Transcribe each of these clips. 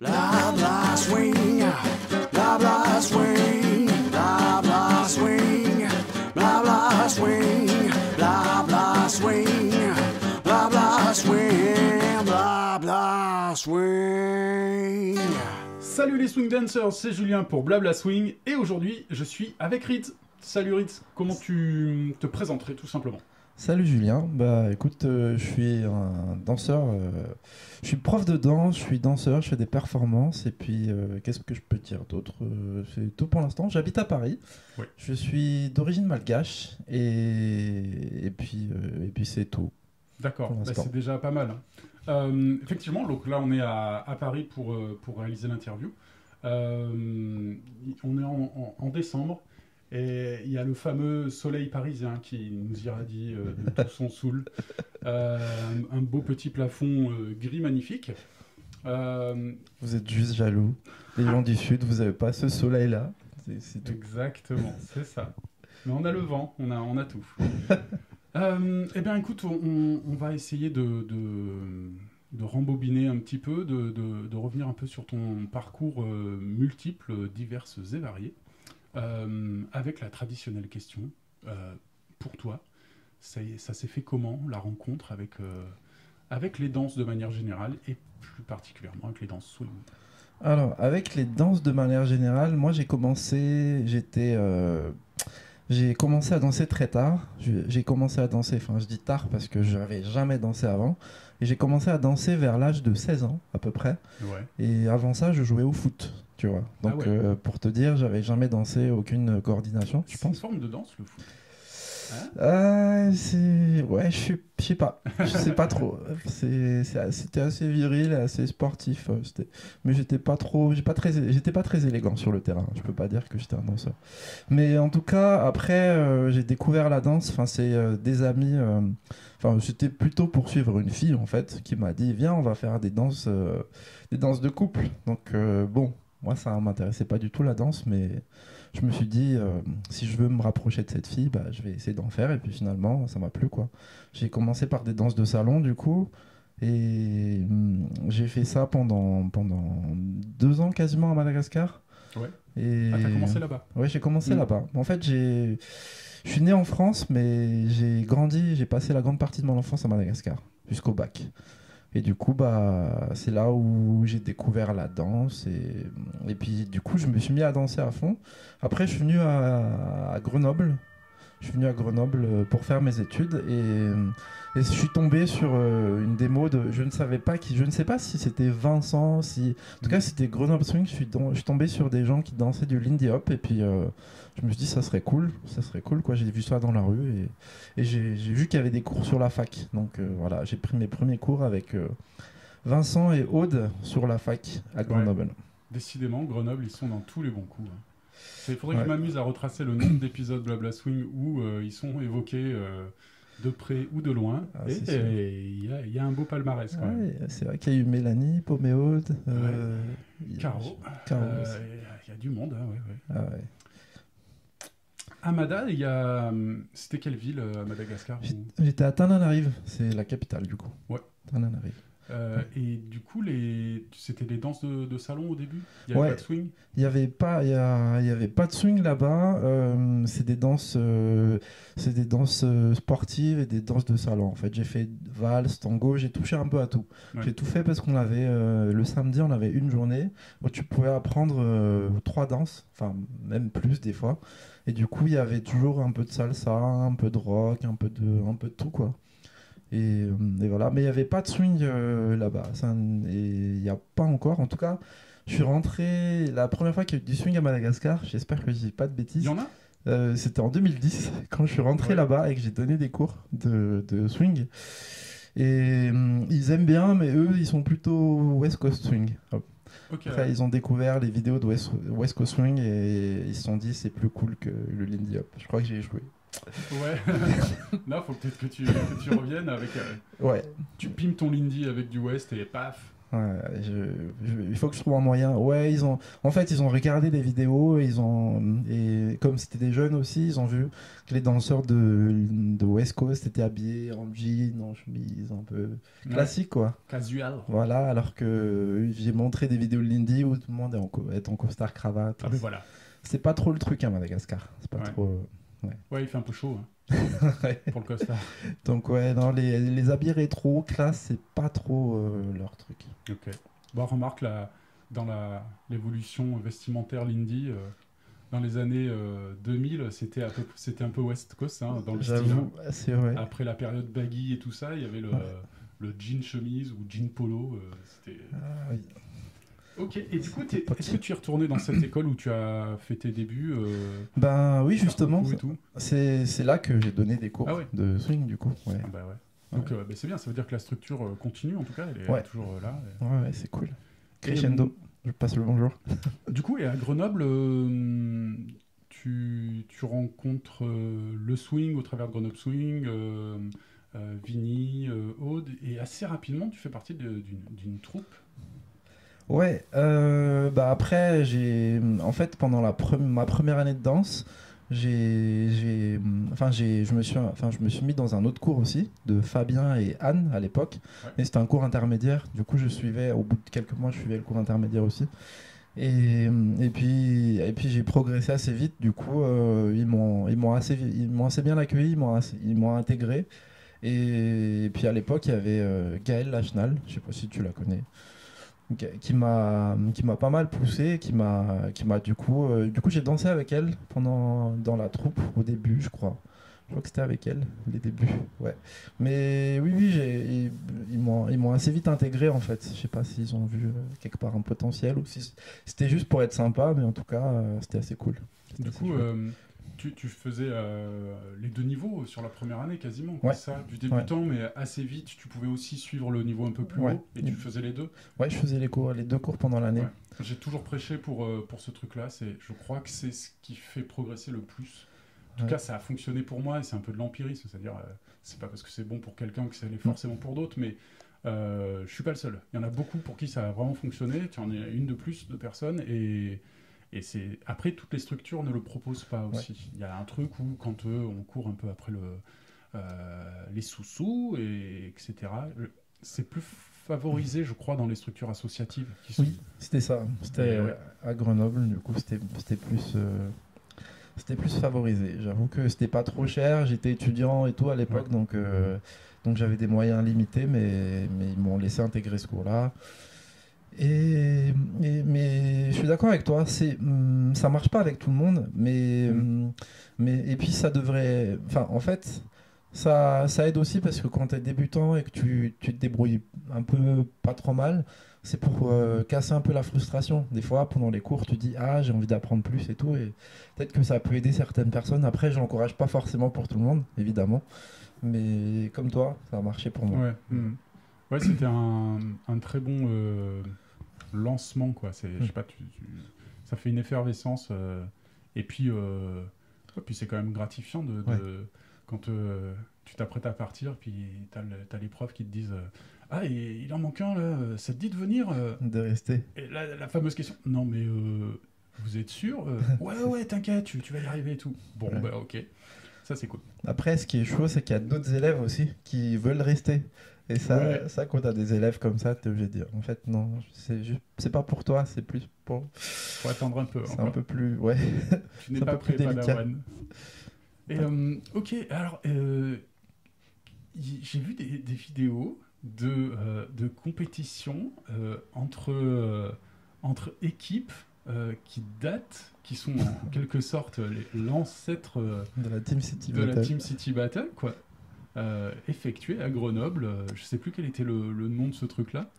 Bla bla swing, bla bla swing, bla bla swing, bla bla swing, bla bla swing, bla bla swing, bla bla swing. Salut les swing dancers, c'est Julien pour Blabla Swing et aujourd'hui je suis avec Ritz. Salut Ritz, comment tu te présenterais tout simplement? Salut Julien, bah écoute, je suis un danseur, je suis prof de danse, je suis danseur, je fais des performances et puis qu'est-ce que je peux dire d'autre? C'est tout pour l'instant, j'habite à Paris, Ouais. je suis d'origine malgache et puis c'est tout. D'accord, Pour l'instant. c'est déjà pas mal, hein. Effectivement, donc là on est à Paris pour réaliser l'interview. On est en décembre. Et il y a le fameux soleil parisien qui nous irradie de tout son soul. Un beau petit plafond gris magnifique. Vous êtes juste jaloux, les gens du sud, vous avez pas ce soleil-là, c'est tout. Exactement, c'est ça. Mais on a le vent, on a tout. Eh bien écoute, on va essayer de rembobiner un petit peu, de revenir un peu sur ton parcours multiple, diverses et variées. Avec la traditionnelle question, pour toi, ça s'est fait comment, la rencontre avec les danses de manière générale et plus particulièrement avec les danses swing? Alors, avec les danses de manière générale, moi j'ai commencé à danser très tard. J'ai commencé à danser, enfin je dis tard parce que je n'avais jamais dansé avant. Et j'ai commencé à danser vers l'âge de 16 ans à peu près. Ouais. Et avant ça, je jouais au foot, tu vois. Donc Ah ouais. pour te dire, j'avais jamais dansé aucune coordination, je C'est une pense. forme de danse, le foot. Hein? Ouais, je sais pas. Je sais pas trop. C'était assez viril et assez sportif. Mais j'étais pas très élégant sur le terrain. Je peux pas dire que j'étais un danseur. Mais en tout cas, après, j'ai découvert la danse. Enfin, c'est des amis. Enfin, c'était plutôt pour suivre une fille en fait qui m'a dit viens, on va faire des danses de couple. Donc bon, moi ça m'intéressait pas du tout la danse, mais je me suis dit si je veux me rapprocher de cette fille, bah, je vais essayer d'en faire. Et puis finalement, ça m'a plu quoi. J'ai commencé par des danses de salon du coup. Et j'ai fait ça pendant 2 ans quasiment à Madagascar. Ouais. Et Ah, t'as commencé là-bas? ouais, j'ai commencé là-bas. En fait, je suis né en France, mais j'ai passé la grande partie de mon enfance à Madagascar, jusqu'au bac. Et du coup, bah, c'est là où j'ai découvert la danse. Et puis, du coup, je me suis mis à danser à fond. Après, je suis venu à Grenoble. Je suis venu à Grenoble pour faire mes études et je suis tombé sur une démo de je ne sais pas si c'était Vincent, en tout cas c'était Grenoble Swing. Je suis tombé sur des gens qui dansaient du Lindy Hop et puis je me suis dit ça serait cool quoi. J'ai vu ça dans la rue et j'ai vu qu'il y avait des cours sur la fac. Donc voilà, j'ai pris mes premiers cours avec Vincent et Aude sur la fac à Grenoble. Ouais. Décidément, Grenoble, ils sont dans tous les bons coups, hein. Il faudrait que Ouais. je m'amuse à retracer le nombre d'épisodes Blabla Swing où ils sont évoqués de près ou de loin. Ah, Et c'est sûr. il y a un beau palmarès quand même. Ouais, c'est vrai qu'il y a eu Mélanie, Paumé Aude, Caro, Caro il aussi. y a du monde, hein, ouais. Ah ouais. Amada, c'était quelle ville à Madagascar J'étais à Tananarive, c'est la capitale du coup. Ouais. Tananarive. Et du coup, c'était des danses de salon au début? Il n'y avait Ouais. pas de swing? Il y avait pas de swing là-bas. C'est des danses sportives et des danses de salon. En fait, j'ai fait valse, tango, j'ai touché un peu à tout. Ouais. J'ai tout fait parce qu'on avait le samedi, on avait une journée où tu pouvais apprendre 3 danses, enfin même plus des fois. Et du coup, il y avait toujours un peu de salsa, un peu de rock, un peu de tout quoi. Et voilà, mais il n'y avait pas de swing là-bas. Et il n'y a pas encore. En tout cas, je suis rentré la première fois qu'il y a eu du swing à Madagascar. J'espère que je dis pas de Il bêtises. y en a? C'était en 2010 quand je suis rentré Ouais. là-bas et que j'ai donné des cours de swing. Et ils aiment bien, mais eux, ils sont plutôt West Coast Swing. Ok. Après, ils ont découvert les vidéos de West Coast Swing et ils se sont dit c'est plus cool que le Lindy Hop. Je crois que j'ai échoué. Ouais. Là, faut peut-être que tu reviennes avec. Ouais. Tu pimes ton Lindy avec du West et paf. Ouais, il faut que je trouve un moyen. Ouais, en fait, ils ont regardé des vidéos et comme c'était des jeunes aussi, ils ont vu que les danseurs de West Coast étaient habillés en jean, en chemise, un peu classique, quoi. Casual. Voilà, alors que j'ai montré des vidéos de Lindy où tout le monde est en costard cravate. Ah, mais voilà. C'est pas trop le truc à Madagascar. C'est pas Ouais. trop. Ouais, il fait un peu chaud Ouais. pour le costard. Donc ouais, non, les habits rétro, classe, c'est pas trop leur truc. Ok. Bon, remarque, l'évolution vestimentaire Lindy, dans les années 2000, c'était un peu West Coast, hein, dans le style. J'avoue, c'est vrai. Après la période baggy et tout ça, il y avait le jean chemise ou jean polo. C'était... Ah, oui. Ok, et du coup, est-ce que tu es retourné dans cette école où tu as fait tes débuts Ben oui, justement, et tout c'est là que j'ai donné des cours Ah ouais. de swing, du coup. Ouais, Ah bah ouais. Donc bah, c'est bien, ça veut dire que la structure continue, en tout cas, elle est toujours là. ouais, c'est cool. Crescendo, je passe le bonjour. Du coup, et à Grenoble, tu rencontres le swing au travers de Grenoble Swing, Vinny, Aude, et assez rapidement, tu fais partie d'une troupe. Ouais, bah après, en fait, pendant ma première année de danse, je me suis mis dans un autre cours aussi, de Fabien et Anne à l'époque. Ouais. Et c'était un cours intermédiaire. Du coup, au bout de quelques mois, je suivais le cours intermédiaire aussi. Et puis j'ai progressé assez vite. Du coup, ils m'ont assez bien accueilli, ils m'ont intégré. Et puis à l'époque, il y avait Gaëlle Lachenal, je sais pas si tu la connais, qui m'a pas mal poussé, qui m'a du coup j'ai dansé avec elle dans la troupe au début, je crois. Je crois que c'était avec elle les débuts, ouais. Mais oui, ils m'ont assez vite intégré en fait. Je sais pas s'ils ont vu quelque part un potentiel ou si c'était juste pour être sympa, mais en tout cas c'était assez cool. Du coup, tu faisais les deux niveaux sur la première année quasiment, quoi, Ouais. ça, du débutant, mais assez vite, tu pouvais aussi suivre le niveau un peu plus haut, et tu faisais les deux. Ouais, je faisais les deux cours pendant l'année. Ouais. J'ai toujours prêché pour ce truc-là, je crois que c'est ce qui fait progresser le plus. En tout cas, ça a fonctionné pour moi, et c'est un peu de l'empirisme, c'est-à-dire, c'est pas parce que c'est bon pour quelqu'un que ça l'est forcément pour d'autres, mais je suis pas le seul. Il y en a beaucoup pour qui ça a vraiment fonctionné, tu en es une de plus de personnes, et c'est... Après, toutes les structures ne le proposent pas aussi. Ouais. Il y a un truc où, quand on court un peu après les sous-sous, etc., c'est plus favorisé, je crois, dans les structures associatives. Oui, c'était ça. C'était à Grenoble, du coup, c'était plus favorisé. J'avoue que c'était pas trop cher. J'étais étudiant et tout à l'époque, donc j'avais des moyens limités, mais ils m'ont laissé intégrer ce cours-là. Mais je suis d'accord avec toi, ça marche pas avec tout le monde, mais et puis ça devrait, enfin en fait ça aide aussi parce que quand tu es débutant et que tu te débrouilles un peu pas trop mal, c'est pour casser un peu la frustration. Des fois pendant les cours tu dis j'ai envie d'apprendre plus et tout, et peut-être que ça peut aider certaines personnes. Après je l'encourage pas forcément pour tout le monde évidemment, mais comme toi ça a marché pour moi. Ouais, c'était un très bon lancement, quoi. Je sais pas, ça fait une effervescence, et puis c'est quand même gratifiant quand tu t'apprêtes à partir, puis t'as les profs qui te disent et il en manque un là, ça te dit de venir de rester. Et la fameuse question, non mais vous êtes sûr ouais t'inquiète, tu vas y arriver et tout. Bon bah ok, ça c'est cool. Après ce qui est chaud, c'est qu'il y a d'autres élèves aussi qui veulent rester. Et ça, quand t'as des élèves comme ça, t'es obligé de dire, en fait, non, c'est pas pour toi, c'est plus pour... Faut attendre un peu. C'est un peu plus... Ouais. Tu n'es pas prêt, Padawan. Et, ok, alors, j'ai vu des vidéos de compétition entre équipes qui sont en quelque sorte l'ancêtre de la Team City Battle. La Team City Battle, quoi. Effectué à Grenoble, je sais plus quel était le nom de ce truc-là,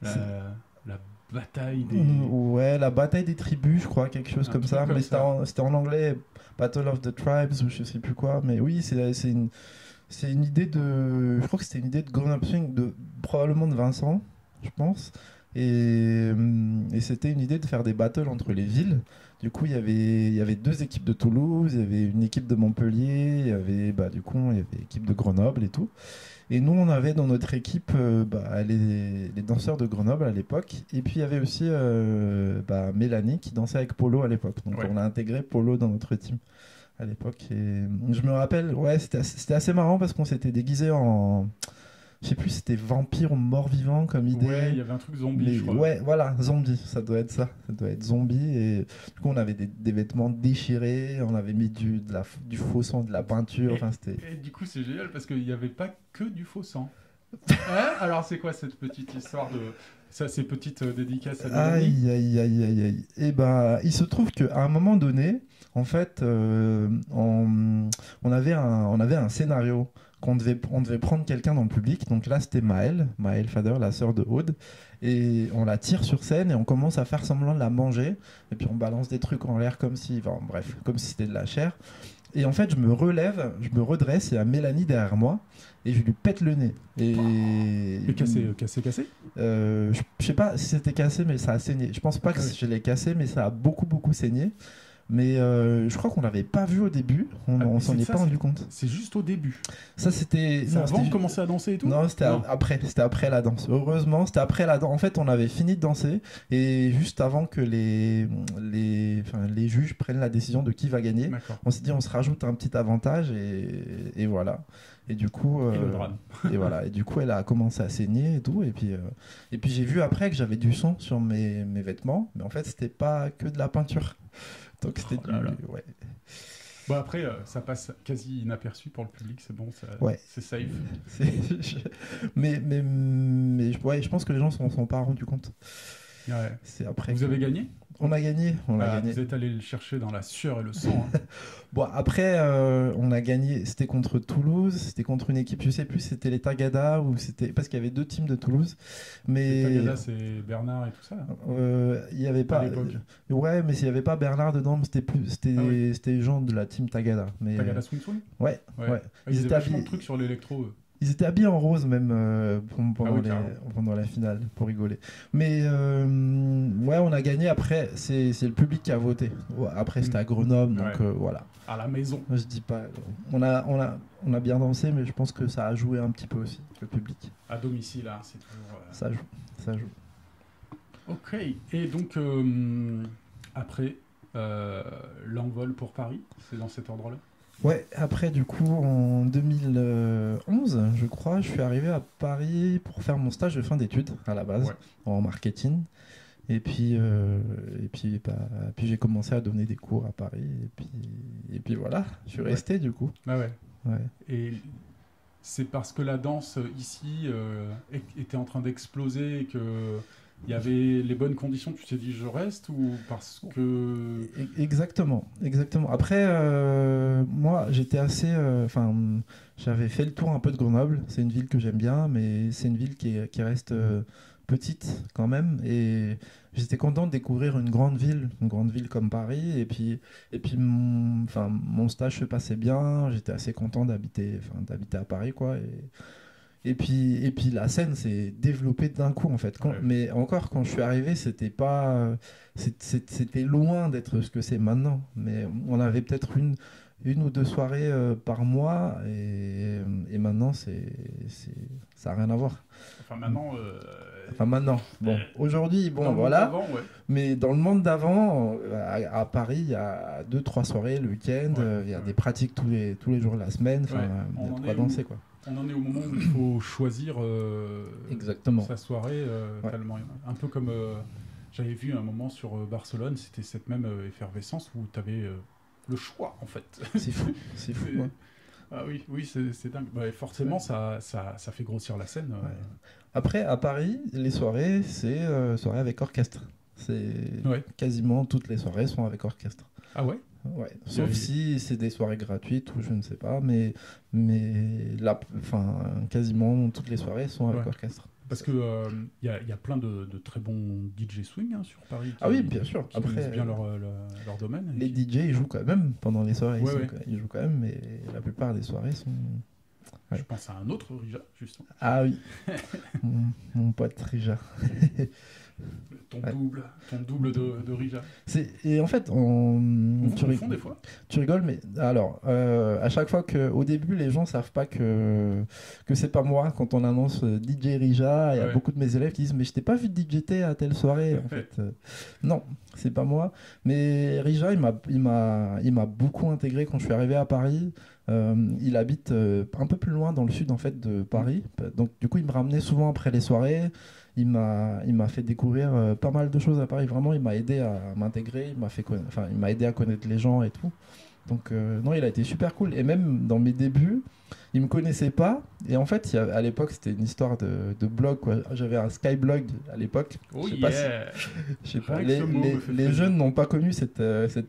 la bataille des... Ouais, la bataille des tribus, je crois, quelque chose comme ça, mais c'était en anglais, Battle of the Tribes, ou je sais plus quoi, mais oui, c'est une idée de... Je crois que c'était une idée de Grenoble Swing, probablement de Vincent, je pense, et Et c'était une idée de faire des battles entre les villes. Du coup, il y avait deux équipes de Toulouse, il y avait une équipe de Montpellier, du coup, il y avait l'équipe de Grenoble et tout. Et nous, on avait dans notre équipe les danseurs de Grenoble à l'époque. Et puis, il y avait aussi Mélanie qui dansait avec Polo à l'époque. Donc, Ouais. on a intégré Polo dans notre team à l'époque. Et je me rappelle, ouais, c'était assez marrant parce qu'on s'était déguisé en. Je sais plus, c'était vampire ou mort-vivant comme idée. Ouais, il y avait un truc zombie, je crois. Ouais, voilà, zombie, ça doit être ça. Ça doit être zombie. Et du coup, on avait des vêtements déchirés, on avait mis du faux sang, de la peinture. Enfin, c'était. Et du coup, c'est génial parce qu'il n'y avait pas que du faux sang. Alors, c'est quoi cette petite histoire de. Ça, ces petites dédicaces à Mélanie? Aïe, aïe, aïe, aïe, aïe. Et il se trouve qu'à un moment donné, en fait, on avait un scénario on devait prendre quelqu'un dans le public. Donc là, c'était Maëlle Fader, la sœur de Aude. Et on la tire sur scène et on commence à faire semblant de la manger. Et puis on balance des trucs en l'air comme si, enfin, bref, comme si c'était de la chair. Et en fait, je me relève, je me redresse, et il y a Mélanie derrière moi, et je lui pète le nez. Et cassé. Je sais pas si c'était cassé, mais ça a saigné. Je pense pas que Oui. je l'ai cassé, mais ça a beaucoup, beaucoup saigné. Mais je crois qu'on l'avait pas vu au début, on s'en c'est est ça, pas rendu compte. C'est juste au début. Ça, c'était. C'est non, avant de c'était- commencer à danser et tout? Non, c'était Non. après. C'était après la danse. Heureusement, c'était après la danse. En fait, on avait fini de danser et juste avant que les juges prennent la décision de qui va gagner, D'accord. on s'est dit on se rajoute un petit avantage et voilà. Et du coup, Et le drame. et voilà. Et du coup, elle a commencé à saigner et tout. Et puis j'ai vu après que j'avais du sang sur mes vêtements, mais en fait, c'était pas que de la peinture. Donc c'était Oh là là. ouais. Bon, après, ça passe quasi inaperçu pour le public, c'est bon, Ouais. c'est safe. Mais ouais, je pense que les gens s'en sont pas rendus compte. Ouais. C'est après. Vous avez gagné? On a gagné. Vous êtes allé le chercher dans la sueur et le sang. Hein. Bon, après, on a gagné. C'était contre Toulouse, c'était contre une équipe, je sais plus, c'était les Tagada ou c'était. Parce qu'il y avait deux teams de Toulouse. Mais. Les Tagada, c'est Bernard et tout ça. Il y avait À pas. l'époque. Ouais, mais s'il y avait pas Bernard dedans, mais c'était Ah oui. les gens de la team Tagada. Mais, Tagada Swing Swing? ouais. Ouais. Ils Ils étaient étaient vachement habillés- de trucs sur l'électro, eux. Ils étaient habillés en rose même Ah oui, carrément. pendant la finale, pour rigoler. Mais ouais, on a gagné. Après, c'est le public qui a voté. Ouais, après, c'était à Grenoble, donc Ouais. voilà. À la maison. Je dis pas. On a bien dansé, mais je pense que ça a joué un petit peu aussi, le public. À domicile, hein, c'est toujours. Ça joue. Ok. Et donc, après, l'envol pour Paris, c'est dans cet ordre-là? Ouais, après, du coup, en 2011, je crois, je suis arrivé à Paris pour faire mon stage de fin d'études, à la base, Ouais. en marketing. Et puis j'ai commencé à donner des cours à Paris. Et puis voilà, je suis Ouais. resté, du coup. Ah ouais. Ouais. Et c'est parce que la danse ici était en train d'exploser et que il y avait les bonnes conditions, tu t'es dit je reste, ou parce que... Exactement. Après, moi, j'étais assez. J'avais fait le tour un peu de Grenoble. C'est une ville que j'aime bien, mais c'est une ville qui reste petite quand même. Et j'étais content de découvrir une grande ville comme Paris. Et puis mon stage se passait bien. J'étais assez content d'habiter à Paris, quoi. Et puis la scène s'est développée d'un coup, en fait. Ouais. Mais encore, quand je suis arrivé, c'était pas. C'était loin d'être ce que c'est maintenant. Mais on avait peut-être une ou deux soirées par mois. Et maintenant, ça n'a rien à voir. Enfin maintenant... Enfin, maintenant. Bon, aujourd'hui, dans le monde voilà. d'avant, ouais. Mais dans le monde d'avant, à Paris, il y a 2-3 soirées le week-end. Ouais, Il y a ouais. des pratiques tous les jours de la semaine. Enfin, Ouais, il y on a en de est quoi où danser, quoi. On en est au moment où il faut choisir Exactement. sa soirée Ouais. tellement. Un peu comme j'avais vu un moment sur Barcelone, c'était cette même effervescence où tu avais le choix en fait. C'est fou. C'est fou. Ouais. Ah oui, c'est dingue. Bah, forcément, ça fait grossir la scène. Ouais. Après, à Paris, les soirées, c'est soirées avec orchestre. Ouais. Quasiment toutes les soirées sont avec orchestre. Ah ouais? Ouais. Sauf si c'est des soirées gratuites ou je ne sais pas, mais là, quasiment toutes les soirées sont avec Ouais. orchestre. Parce que y a plein de très bons DJ swing hein, sur Paris. Ah oui, bien sûr. Qui Après, connaissent bien leur domaine. les DJ ils jouent quand même pendant les soirées. Ouais, ouais. Ils jouent quand même, mais la plupart des soirées sont. Je pense à un autre Rija, justement. Ah oui, mon pote Rija. Ton Ouais. double de Rija. Et en fait, On tu, le rig- font des fois. tu rigoles, mais alors, à chaque fois au début, les gens savent pas que c'est pas moi. Quand on annonce DJ Rija, il y a Ouais. beaucoup de mes élèves qui disent mais je t'ai pas vu DJter à telle soirée. En fait, non, c'est pas moi. Mais Rija, il m'a beaucoup intégré quand je suis arrivé à Paris. Il habite un peu plus loin dans le sud en fait de Paris. Donc du coup, il me ramenait souvent après les soirées. Il m'a fait découvrir pas mal de choses à Paris. Vraiment, il m'a aidé à m'intégrer. Il m'a aidé à connaître les gens et tout. Donc non, il a été super cool. Et même dans mes débuts, il me connaissait pas. Et en fait, à l'époque, c'était une histoire de blog, quoi. J'avais un Skyblog à l'époque. Oh Je sais pas yeah. Je sais pas, Rien que ce mot me fait les plaisir. jeunes n'ont pas connu cette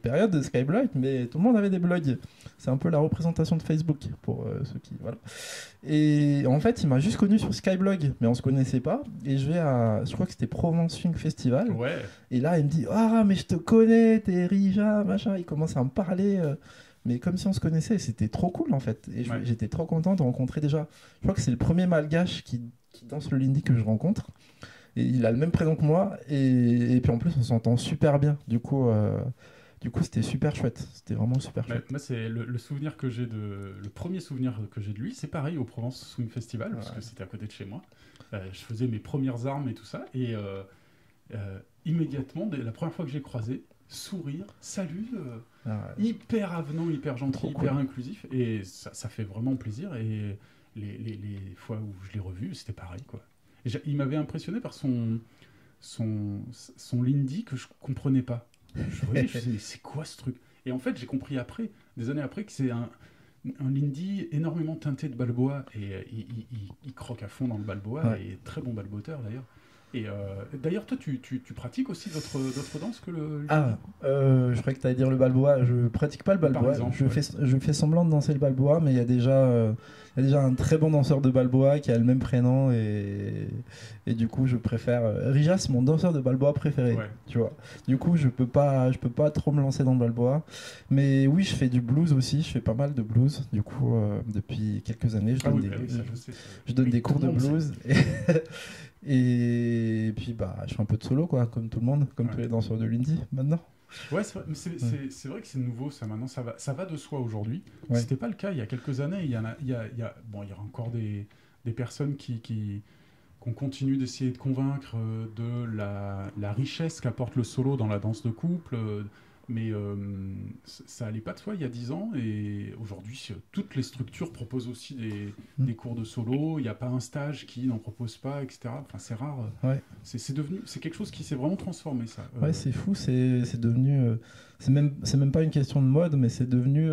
période de Skyblog, mais tout le monde avait des blogs. C'est un peu la représentation de Facebook pour ceux qui. Voilà. Et en fait, il m'a juste connu sur Skyblog, mais on se connaissait pas. Et je crois que c'était Provence Swing Festival. Ouais. Et là, il me dit ah, mais je te connais, t'es Rija, machin. Il commence à me parler. Mais comme si on se connaissait, c'était trop cool en fait. Et Ouais. j'étais trop content de rencontrer déjà. Je crois que c'est le premier malgache qui danse le Lindy que je rencontre. Et il a le même prénom que moi. Et puis en plus, on s'entend super bien. Du coup, c'était super chouette. C'était vraiment super Ouais, chouette. moi, c'est le souvenir que j'ai le premier souvenir que j'ai de lui, c'est pareil au Provence Swing Festival, parce Ouais. que c'était à côté de chez moi. Je faisais mes premières armes et tout ça, et immédiatement, la première fois que j'ai croisé, sourire, salut, Ah, hyper avenant, hyper gentil, Trop hyper cool. inclusif, et ça fait vraiment plaisir. Et les fois où je l'ai revu, c'était pareil, quoi. Et il m'avait impressionné par son Lindy que je comprenais pas. Je voyais, je me disais, mais c'est quoi ce truc? Et en fait, j'ai compris après, des années après, que c'est un Lindy énormément teinté de balboa. Et il croque à fond dans le balboa, Ouais. et très bon balboteur d'ailleurs. Et d'ailleurs, toi, tu pratiques aussi d'autres danses que le Ah, je croyais que tu allais dire le balboa. Je pratique pas le Par balboa. exemple, Je fais semblant de danser le balboa, mais il y a déjà un très bon danseur de balboa qui a le même prénom. Et du coup, je préfère. Rija, c'est mon danseur de balboa préféré. Ouais. Tu vois. Du coup, je peux pas trop me lancer dans le balboa. Mais oui, je fais du blues aussi. Je fais pas mal de blues. Du coup, depuis quelques années, Ah oui, bah oui, ça, je sais. je donne Oui, des cours tout de le monde sait. blues. Et puis, je fais un peu de solo, quoi, comme tout le monde, comme Ouais. tous les danseurs de l'indie maintenant. Ouais, c'est vrai, mais c'est vrai que c'est nouveau ça maintenant, ça va de soi aujourd'hui. Ouais. C'était pas le cas il y a quelques années. Il y a encore des personnes qu'on continue d'essayer de convaincre de la richesse qu'apporte le solo dans la danse de couple. Mais ça allait pas de soi il y a 10 ans, et aujourd'hui toutes les structures proposent aussi des cours de solo. Il n'y a pas un stage qui n'en propose pas, etc. Enfin, c'est rare. Ouais. C'est quelque chose qui s'est vraiment transformé, ça. Ouais, c'est fou, c'est devenu. C'est même pas une question de mode, mais c'est devenu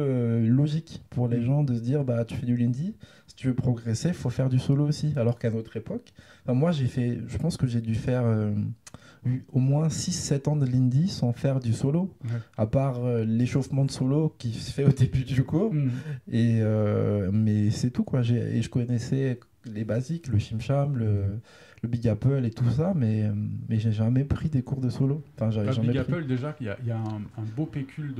logique pour les gens de se dire bah, tu fais du lindy, si tu veux progresser, il faut faire du solo aussi. Alors qu'à notre époque, moi, je pense que j'ai dû faire au moins 6-7 ans de lindy sans faire du solo, Ouais. à part l'échauffement de solo qui se fait au début du cours. Mhm. Mais c'est tout, quoi. Et je connaissais les basiques, le chim-cham, le Big Apple et tout ça, mais j'ai jamais pris des cours de solo. Enfin, j'avais Bah, jamais Big pris. Apple, déjà, il y a un beau pécule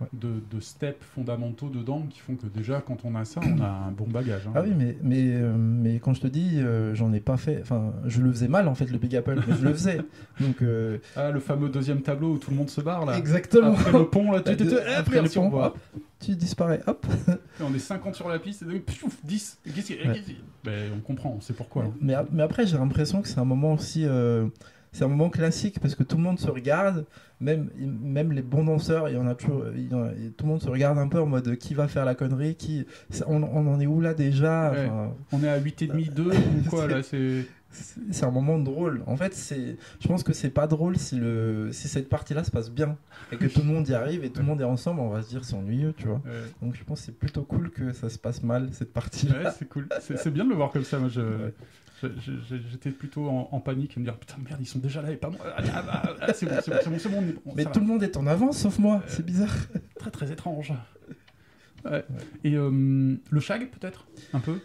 Ouais. de steps fondamentaux dedans qui font que déjà, quand on a ça, on a un bon bagage. Hein. Ah oui, mais quand je te dis, j'en ai pas fait. Enfin, je le faisais mal en fait, le Big Apple, mais je le faisais. Donc, Ah, le fameux deuxième tableau où tout le monde se barre, là. exactement. Après le pont, là, Après le pont, hop, hop, tu disparais, hop. et on est 50 sur la piste, et donc, piouf, 10. Qu'est-ce qu'il y a Ouais. Ben, on comprend, on sait pourquoi. hein. Mais après, j'ai l'impression que c'est un moment aussi. C'est un moment classique parce que tout le monde se regarde, même les bons danseurs, il y en a toujours, tout le monde se regarde un peu en mode qui va faire la connerie, on en est où là déjà? Ouais. Enfin, On est à 8,5, 2 ou quoi, là, c'est... c'est un moment drôle. En fait, je pense que c'est pas drôle si cette partie-là se passe bien et que tout le monde y arrive et tout le monde est ensemble, on va se dire c'est ennuyeux, tu vois. Ouais. Donc je pense que c'est plutôt cool que ça se passe mal cette Ouais, partie-là. c'est cool. C'est bien de le voir comme ça. Moi, Ouais. j'étais plutôt en panique et me dire putain merde, ils sont déjà là et pas moi. C'est bon, c'est bon. Mais ça tout va. le monde est en avance sauf moi, c'est bizarre. Très très étrange. Ouais. Et le shag peut-être un peu.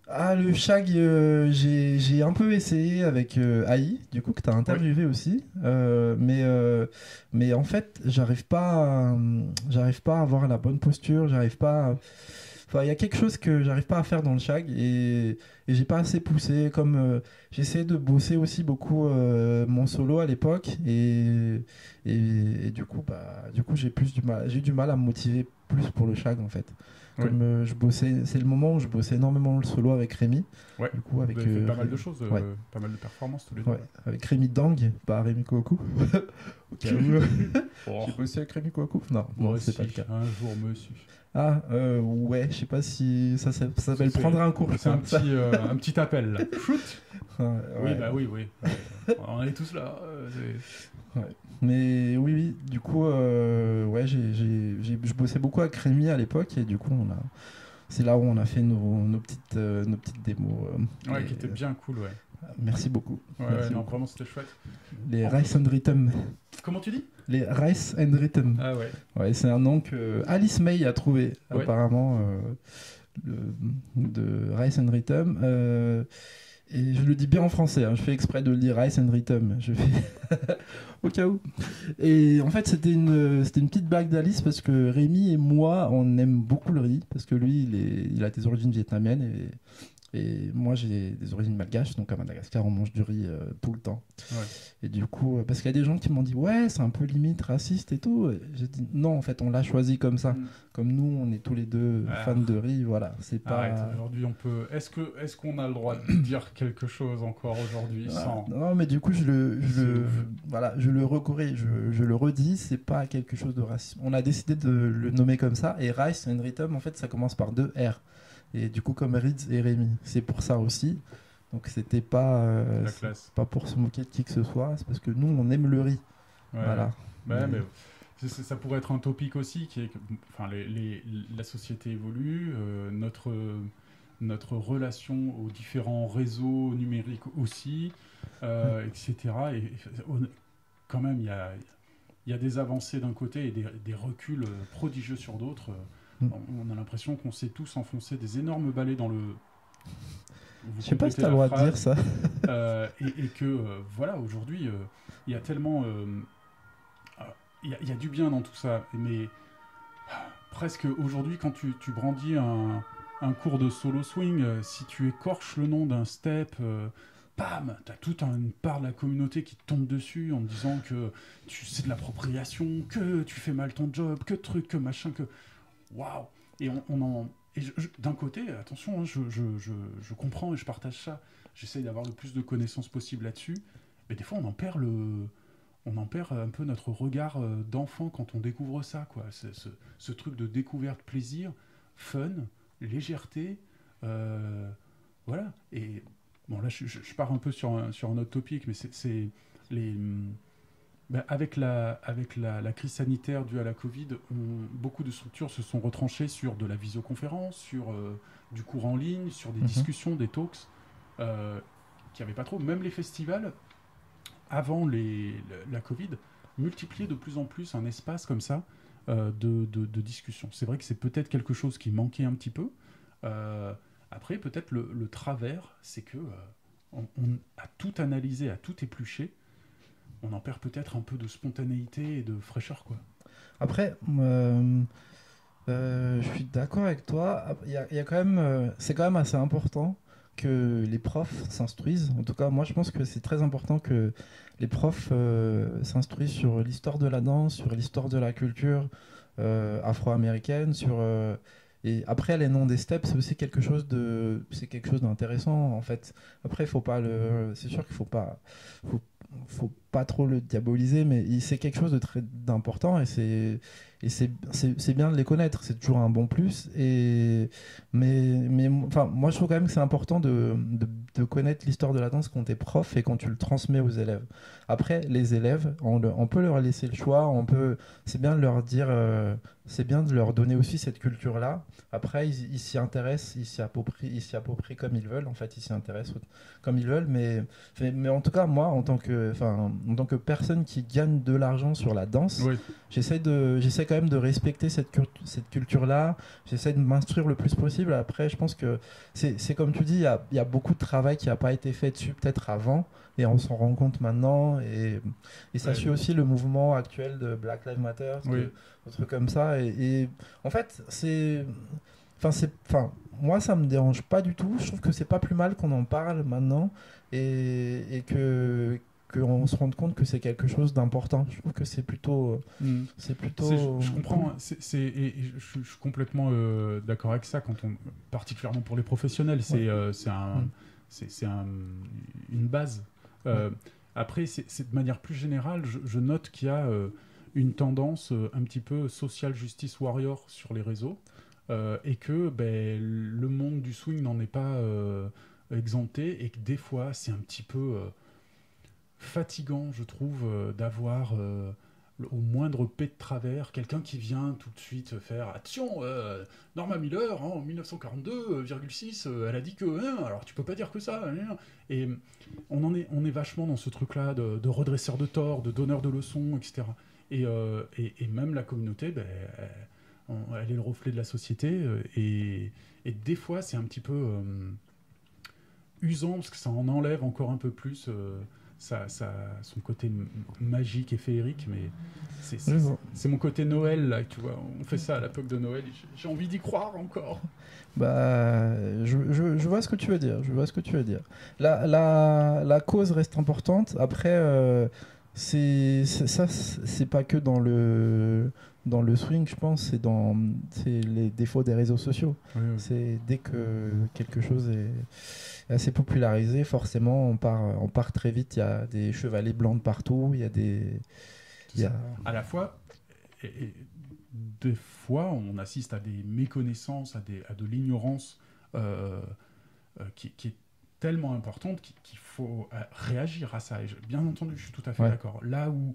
Ah, le shag, j'ai un peu essayé avec AI, du coup, que tu as interviewé aussi. Mais en fait, j'arrive pas à avoir la bonne posture, j'arrive pas. Enfin, il y a quelque chose que j'arrive pas à faire dans le shag et j'ai pas assez poussé. Comme j'essayais de bosser aussi beaucoup mon solo à l'époque et du coup, j'ai eu du mal à me motiver plus pour le shag en fait. Oui. Comme je bossais, c'est le moment où je bossais énormément le solo avec Rémi. Ouais. Du coup, avec Vous avez fait pas mal de choses, ouais. pas mal de performances tous les deux. Ouais, avec Rémi Dang, pas Rémi Kouakou. Au cas où. Oh. J'ai bossé avec Rémi Kouakou. Non, Moi c'est aussi, pas le cas. un jour, monsieur. Ah, ouais, je sais pas si ça s'appelle C'est- prendre un cours. C'est un petit appel là. Shoot. Ouais, Oui, ouais. bah oui. On est tous là. Mais oui, du coup, ouais, je bossais beaucoup avec Rémi à l'époque et du coup, c'est là où on a fait nos petites démos. Ouais, et, qui était bien cool, ouais. Merci beaucoup. Ouais, Merci non, beaucoup. vraiment, c'était chouette. Les Rice and Rhythm. Comment tu dis? Les Rice and Rhythm. Ah ouais. Ouais, c'est un nom que Alice May a trouvé, Ouais. apparemment, de Rice and Rhythm. Et je le dis bien en français, hein, je fais exprès de le dire Rice and Rhythm. Je fais au cas où. Et en fait, c'était une petite blague d'Alice parce que Rémi et moi, on aime beaucoup le riz. Parce que lui, il a des origines vietnamiennes et moi, j'ai des origines malgaches. Donc à Madagascar, on mange du riz tout le temps. Ouais. Et du coup, parce qu'il y a des gens qui m'ont dit ouais, c'est un peu limite raciste et tout. Et j'ai dit non, en fait, on l'a choisi comme ça. Mm. Comme nous, on est tous les deux fans de riz, voilà. C'est pas. Arrête, aujourd'hui on peut. Est-ce qu'on a le droit de dire quelque chose encore aujourd'hui sans. Non, mais du coup, je le recorrige, je le redis, c'est pas quelque chose de raciste. On a décidé de le nommer comme ça. Et Rice and Rhythm, en fait, ça commence par deux R. Et du coup, comme Rids et Rémi, c'est pour ça aussi. Donc, c'était pas, La c'est classe. pas pour se moquer de qui que ce soit, c'est parce que nous, on aime le riz. Ouais. Voilà. Ouais, mais ça pourrait être un topic aussi, qui est que enfin, la société évolue, notre relation aux différents réseaux numériques aussi, etc. Et quand même, il y a des avancées d'un côté et des reculs prodigieux sur d'autres. On a l'impression qu'on s'est tous enfoncé des énormes balais dans le... Je sais pas si t'as le droit de dire ça. Et que, voilà, aujourd'hui, il y a tellement... Il y a du bien dans tout ça, mais presque aujourd'hui, quand tu brandis un cours de solo swing, si tu écorches le nom d'un step, bam, t'as toute une part de la communauté qui te tombe dessus en te disant que c'est de l'appropriation, que tu fais mal ton job, que truc, que machin, que... Waouh! Et d'un côté, attention, hein, je comprends et je partage ça. J'essaye d'avoir le plus de connaissances possible là-dessus, mais des fois on en perd un peu notre regard d'enfant quand on découvre ça, quoi. Ce truc de découverte, plaisir, fun, légèreté, voilà. Et bon, là, je pars un peu sur un autre topic, mais c'est les... avec la crise sanitaire due à la Covid, beaucoup de structures se sont retranchées sur de la visioconférence, sur du cours en ligne, sur des discussions, des talks, qu'il n'y avait pas trop. Même les festivals, avant la Covid, multipliaient de plus en plus un espace comme ça de discussion. C'est vrai que c'est peut-être quelque chose qui manquait un petit peu. Après, peut-être le travers, c'est que on a tout analysé, a tout épluché, on en perd peut-être un peu de spontanéité et de fraîcheur, quoi. Après, je suis d'accord avec toi. Il y a quand même, c'est quand même assez important que les profs s'instruisent. En tout cas, moi, je pense que c'est très important que les profs s'instruisent sur l'histoire de la danse, sur l'histoire de la culture afro-américaine, et après, les noms des steps, c'est aussi quelque chose d'intéressant, en fait. Après, c'est sûr qu'il faut pas trop le diaboliser, mais c'est quelque chose d'important et c'est bien de les connaître, c'est toujours un bon plus. Mais enfin, moi, je trouve quand même que c'est important de connaître l'histoire de la danse quand t'es prof et quand tu le transmets aux élèves. Après, les élèves, on peut leur laisser le choix, c'est bien de leur dire, c'est bien de leur donner aussi cette culture-là. Après, ils s'y intéressent, ils s'y approprient comme ils veulent. En fait, ils s'y intéressent comme ils veulent. Mais en tout cas, moi, en tant que personne qui gagne de l'argent sur la danse, Oui. j'essaie quand même de respecter cette culture-là. J'essaie de m'instruire le plus possible. Après, je pense que c'est comme tu dis, il y a beaucoup de travail qui n'a pas été fait dessus peut-être avant. Et on s'en rend compte maintenant. Et ça suit aussi le mouvement actuel de Black Lives Matter, Oui. des trucs comme ça. Et en fait, moi, ça me dérange pas du tout. Je trouve que c'est pas plus mal qu'on en parle maintenant et que qu'on se rende compte que c'est quelque chose d'important. Je trouve que c'est plutôt, Je comprends. Hein. Et je suis complètement d'accord avec ça. Particulièrement pour les professionnels, c'est une base. Après, c'est de manière plus générale, je note qu'il y a une tendance un petit peu social justice warrior sur les réseaux. Et que le monde du swing n'en est pas exempté et que des fois c'est un petit peu fatigant, je trouve, d'avoir au moindre pet de travers quelqu'un qui vient tout de suite faire attention, Norma Miller en 1942,6 elle a dit que alors tu peux pas dire que ça, et on est vachement dans ce truc là de redresseur de tort, de donneur de leçons, etc. Et même la communauté, elle est le reflet de la société et des fois c'est un petit peu usant parce que ça en enlève encore un peu plus son côté magique et féerique, mais c'est mon côté Noël là, tu vois, on fait ça à l'époque de Noël, j'ai envie d'y croire encore. Je vois ce que tu veux dire, la cause reste importante. Après c'est pas que dans le swing, je pense, c'est les défauts des réseaux sociaux. Oui. C'est dès que quelque chose est assez popularisé, forcément on part très vite. Il y a des chevalets blancs de partout, il y a à la fois et des fois on assiste à des méconnaissances, à de l'ignorance qui est tellement importante qu'il faut réagir à ça. Et bien entendu, je suis tout à fait d'accord. Là où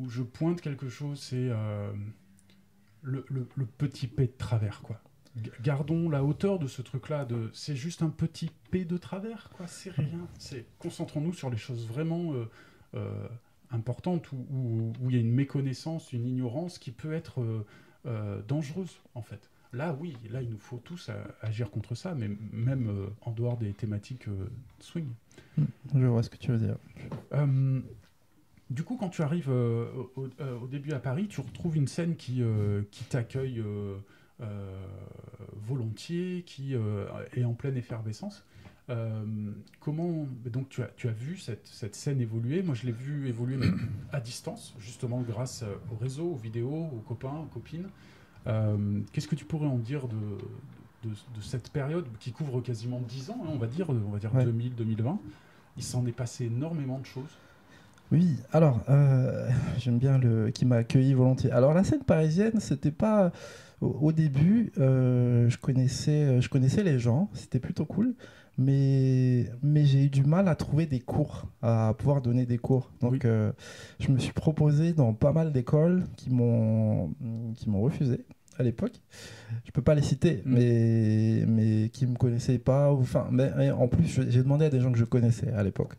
je pointe quelque chose, c'est le petit P de travers, quoi. Gardons la hauteur de ce truc-là. C'est juste un petit P de travers, quoi. C'est rien. Concentrons-nous sur les choses vraiment importantes où il y a une méconnaissance, une ignorance qui peut être dangereuse, en fait. Là, oui, il nous faut tous agir contre ça, mais même en dehors des thématiques swing. Je vois ce que tu veux dire. Du coup, quand tu arrives au début à Paris, tu retrouves une scène qui t'accueille volontiers, qui est en pleine effervescence. Donc tu as vu cette scène évoluer. Moi, je l'ai vu évoluer mais à distance, justement grâce au réseau, aux vidéos, aux copains, aux copines. Qu'est-ce que tu pourrais en dire de cette période qui couvre quasiment 10 ans, hein, on va dire 2000-2020. Il s'en est passé énormément de choses. Oui, alors, j'aime bien qui m'a accueilli volontiers. Alors, la scène parisienne, c'était pas... Au début, je connaissais les gens, c'était plutôt cool, mais j'ai eu du mal à trouver des cours, à pouvoir donner des cours. Donc, je me suis proposé dans pas mal d'écoles qui m'ont refusé à l'époque. Je peux pas les citer, mais qui me connaissaient pas. Mais en plus, j'ai demandé à des gens que je connaissais à l'époque.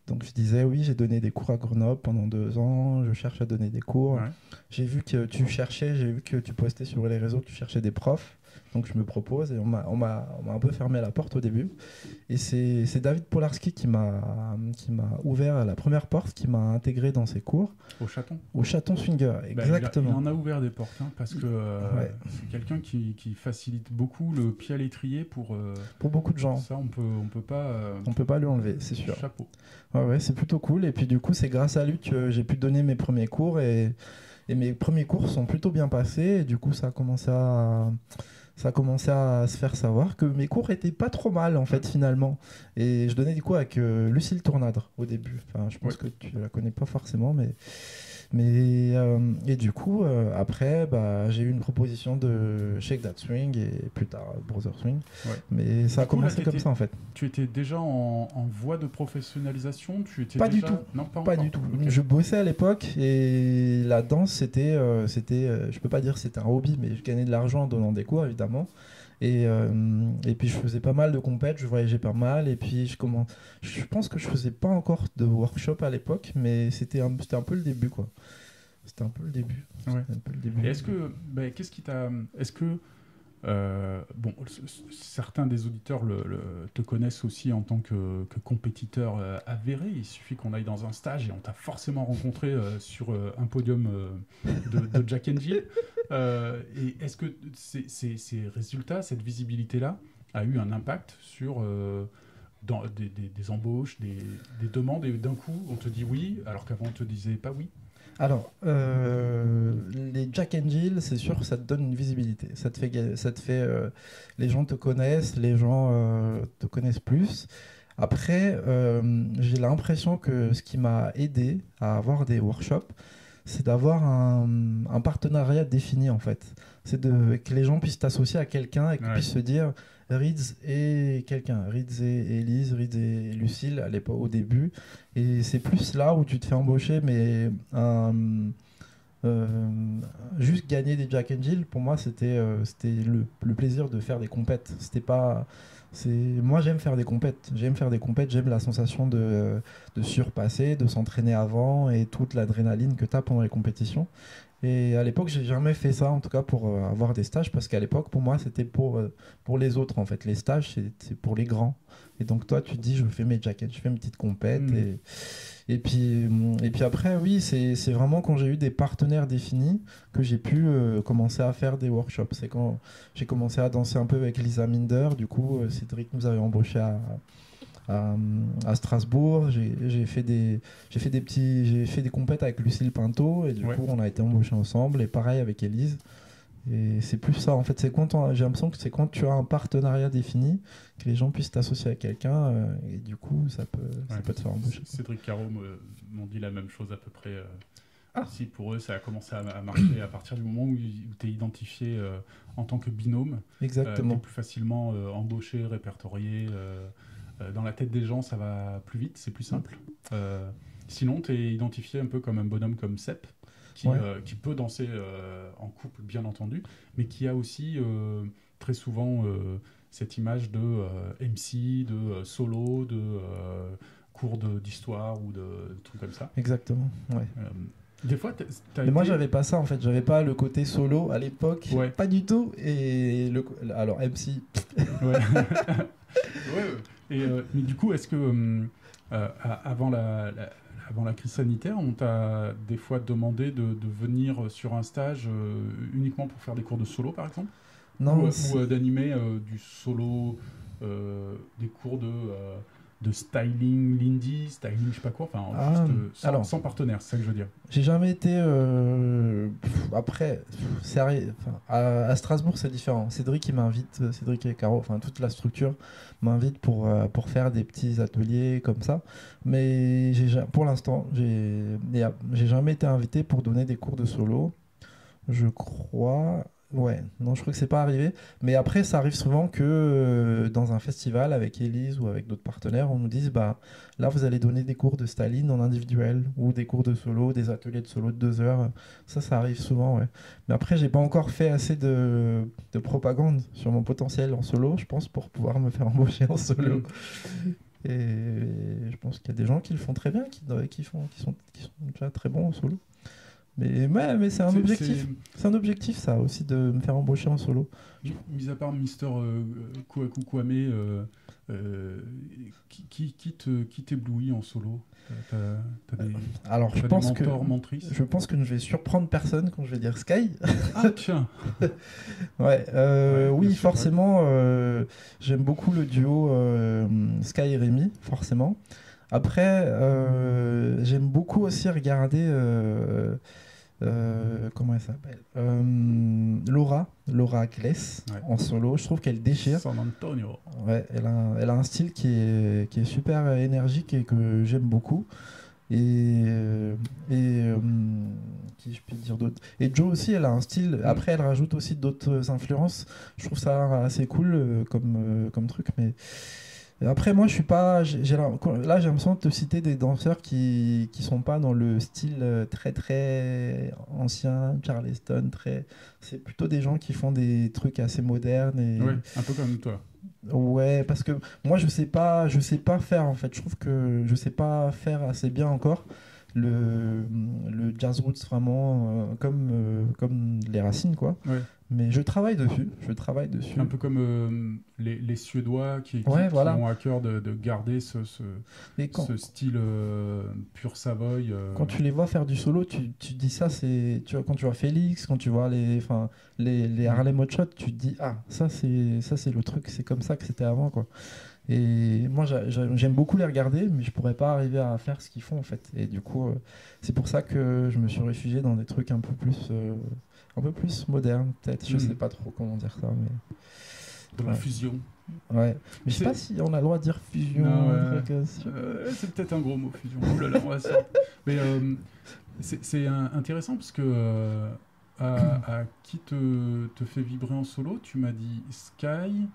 Donc je disais oui, j'ai donné des cours à Grenoble pendant 2 ans, je cherche à donner des cours. Ouais. J'ai vu que tu postais sur les réseaux que tu cherchais des profs. Donc je me propose et on m'a un peu fermé la porte au début. Et c'est David Polarski qui m'a ouvert la première porte, qui m'a intégré dans ses cours. Au Chaton Swinger, exactement. Il en a ouvert des portes, hein, parce que c'est quelqu'un qui facilite beaucoup le pied à l'étrier pour beaucoup de gens. Ça, on peut pas lui enlever, c'est sûr. Chapeau. Ouais, c'est plutôt cool. Et puis du coup, c'est grâce à lui que j'ai pu donner mes premiers cours et mes premiers cours sont plutôt bien passés. Et du coup, ça a commencé à se faire savoir que mes cours étaient pas trop mal en fait finalement. Et je donnais des cours avec Lucille Tournadre au début. Enfin, je pense que tu la connais pas forcément, mais et du coup après j'ai eu une proposition de Shake That Swing et plus tard Brother Swing. Ouais. Mais ça a commencé comme ça en fait. Tu étais déjà en voie de professionnalisation, Pas du tout. Non, pas du tout. Okay. Je bossais à l'époque et la danse c'était je peux pas dire que c'était un hobby, mais je gagnais de l'argent en donnant des cours évidemment. Et puis je faisais pas mal de compètes, je voyageais pas mal, et puis je pense que je faisais pas encore de workshop à l'époque, mais c'était un peu le début quoi. C'était un peu le début. Ouais. Et est-ce que qu'est-ce qui t'a certains des auditeurs te connaissent aussi en tant que compétiteur avéré. Il suffit qu'on aille dans un stage et on t'a forcément rencontré sur un podium de Jack and Jill. Et est-ce que ces résultats, cette visibilité-là, a eu un impact sur dans des embauches, des demandes, et d'un coup, on te dit oui, alors qu'avant, on te disait pas oui? Alors, les Jack and Jill, c'est sûr que ça te donne une visibilité. Les gens te connaissent, les gens te connaissent plus. Après, j'ai l'impression que ce qui m'a aidé à avoir des workshops, c'est d'avoir un partenariat défini en fait. Que les gens puissent t'associer à quelqu'un et qu'ils puissent se dire Rids et quelqu'un, Rids et Elise, Rids et Lucille à l'époque, au début. Et c'est plus là où tu te fais embaucher, mais juste gagner des Jack and Jill, pour moi, c'était le plaisir de faire des compètes. C'était pas. Moi, j'aime faire des compètes. J'aime la sensation de surpasser, de s'entraîner avant et toute l'adrénaline que tu as pendant les compétitions. Et à l'époque, j'ai jamais fait ça, en tout cas pour avoir des stages, parce qu'à l'époque, pour moi, c'était pour les autres, en fait. Les stages, c'est pour les grands. Et donc, toi, tu te dis, je fais mes jackets, je fais mes petites compètes. Et puis après, oui, c'est vraiment quand j'ai eu des partenaires définis que j'ai pu commencer à faire des workshops. C'est quand j'ai commencé à danser un peu avec Lisa Minder. Du coup, Cédric nous avait embauchés à Strasbourg. J'ai fait des compètes avec Lucille Pinto. Et du coup, on a été embauchés ensemble. Et pareil avec Élise. Et c'est plus ça, en fait. J'ai l'impression que c'est quand tu as un partenariat défini, que les gens puissent t'associer à quelqu'un, et du coup, ça peut te faire embaucher. Cédric Caro m'ont dit la même chose à peu près. Si pour eux, ça a commencé à marcher à partir du moment où tu es identifié en tant que binôme. Exactement. Tu es plus facilement embauché, répertorié. Dans la tête des gens, ça va plus vite, c'est plus simple. Sinon, tu es identifié un peu comme un bonhomme comme Sepp. Qui peut danser en couple, bien entendu, mais qui a aussi très souvent cette image de MC, de solo, de cours d'histoire ou de trucs comme ça. Exactement, ouais. Des fois, mais moi, j'avais pas ça, en fait. J'avais pas le côté solo à l'époque, pas du tout. Et alors, MC... Mais du coup, est-ce que avant la crise sanitaire, on t'a des fois demandé de venir sur un stage uniquement pour faire des cours de solo, par exemple? Non. Ou d'animer du solo, des cours de styling, lindy, styling, je sais pas quoi, sans partenaire, c'est ça que je veux dire. J'ai jamais été... Après, à Strasbourg, c'est différent. Cédric, il m'invite, Cédric et Caro, toute la structure m'invite pour faire des petits ateliers comme ça. Mais pour l'instant, j'ai jamais été invité pour donner des cours de solo. Je crois... non, je crois que c'est pas arrivé. Mais après, ça arrive souvent que dans un festival avec Élise ou avec d'autres partenaires, on nous dise là, vous allez donner des cours de styling en individuel ou des cours de solo, des ateliers de solo de 2 heures. Ça arrive souvent, ouais. Mais après, j'ai pas encore fait assez de propagande sur mon potentiel en solo, je pense, pour pouvoir me faire embaucher en solo. Et je pense qu'il y a des gens qui le font très bien, qui sont déjà très bons en solo. Mais c'est un objectif. C'est un objectif, ça, aussi, de me faire embaucher en solo. Mis à part Mister Kouakou Kwame, qui t'éblouit en solo? Alors, je pense que je vais surprendre personne quand je vais dire Sky. Ah, tiens. Oui, forcément, j'aime beaucoup le duo Sky et Rémi, forcément. Après, j'aime beaucoup aussi regarder... comment elle s'appelle, Laura Kless, en solo. Je trouve qu'elle déchire. San Antonio. Elle a un style qui est super énergique et que j'aime beaucoup. Et qui je peux dire d'autres. Et Jo aussi, elle a un style. Après, elle rajoute aussi d'autres influences. Je trouve ça assez cool comme truc. Mais après, moi, je suis pas. Là, j'ai l'impression de te citer des danseurs qui sont pas dans le style très très ancien, Charleston. C'est plutôt des gens qui font des trucs assez modernes. Oui, un peu comme toi. Ouais, parce que moi, je sais pas faire en fait. Je trouve que je sais pas faire assez bien encore le jazz roots vraiment comme les racines, quoi. Ouais. Mais je travaille dessus. Un peu comme les Suédois qui voilà. ont à cœur de garder ce style pur Savoy. Quand tu les vois faire du solo, tu dis ça, quand tu vois Félix, quand tu vois les Harlem Hot Shot, tu te dis ça c'est le truc, c'est comme ça que c'était avant, quoi. Et moi j'aime beaucoup les regarder, mais je pourrais pas arriver à faire ce qu'ils font en fait. Et du coup c'est pour ça que je me suis réfugié dans des trucs un peu plus modernes, peut-être. Je sais pas trop comment dire ça, mais de la fusion. Ouais, mais je sais pas si on a le droit de dire fusion. Non, c'est peut-être un gros mot, fusion. Oh là là, on va se... Mais c'est intéressant parce que à qui te fait vibrer en solo? Tu m'as dit Sky.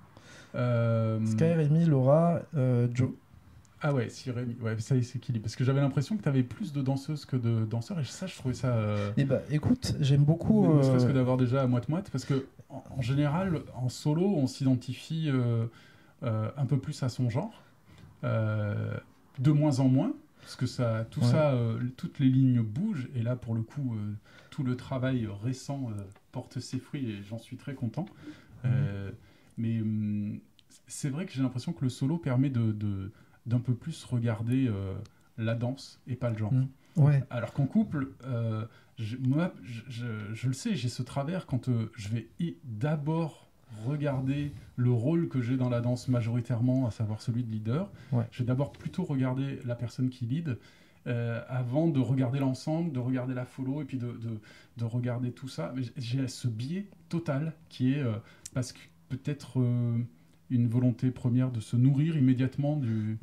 Sky, Rémi, Laura, Joe. Ah ouais, si Rémi, ouais, ça c'est qui. Parce que j'avais l'impression que tu avais plus de danseuses que de danseurs, et ça, je trouvais ça. Eh bah, écoute, j'aime beaucoup. Ne serait-ce que d'avoir déjà à moite-moite, parce que en général, en solo, on s'identifie un peu plus à son genre, de moins en moins, parce que ça, toutes les lignes bougent, et là, pour le coup, tout le travail récent porte ses fruits, et j'en suis très content. Mais c'est vrai que j'ai l'impression que le solo permet d'un peu plus regarder la danse et pas le genre. Ouais. Alors qu'en couple, moi, je le sais, j'ai ce travers quand je vais d'abord regarder le rôle que j'ai dans la danse majoritairement, à savoir celui de leader. Ouais. Je vais d'abord plutôt regarder la personne qui lead avant de regarder l'ensemble, de regarder la follow et puis de regarder tout ça. Mais j'ai ce biais total qui est parce que peut-être une volonté première de se nourrir immédiatement du...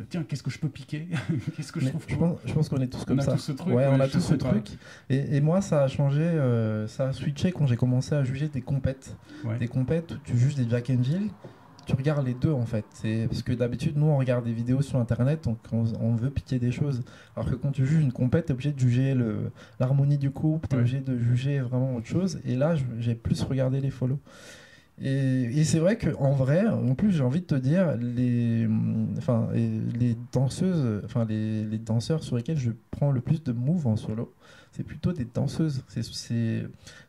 Tiens, qu'est-ce que je peux piquer? Qu'est-ce que je trouve je pense qu'on est tous comme ça. On a tous ce truc. Ouais, on a tous ce truc. Et moi, ça a changé, ça a switché quand j'ai commencé à juger des compètes. Ouais. Des compètes où tu juges des Jack and Jill, tu regardes les deux en fait. Parce que d'habitude, nous, on regarde des vidéos sur Internet, donc on veut piquer des choses. Alors que quand tu juges une compète, tu es obligé de juger l'harmonie du couple, tu es obligé de juger vraiment autre chose. Et là, j'ai plus regardé les follow. Et c'est vrai qu'en vrai, en plus, j'ai envie de te dire, les danseuses, les danseurs sur lesquels je prends le plus de moves en solo, c'est plutôt des danseuses.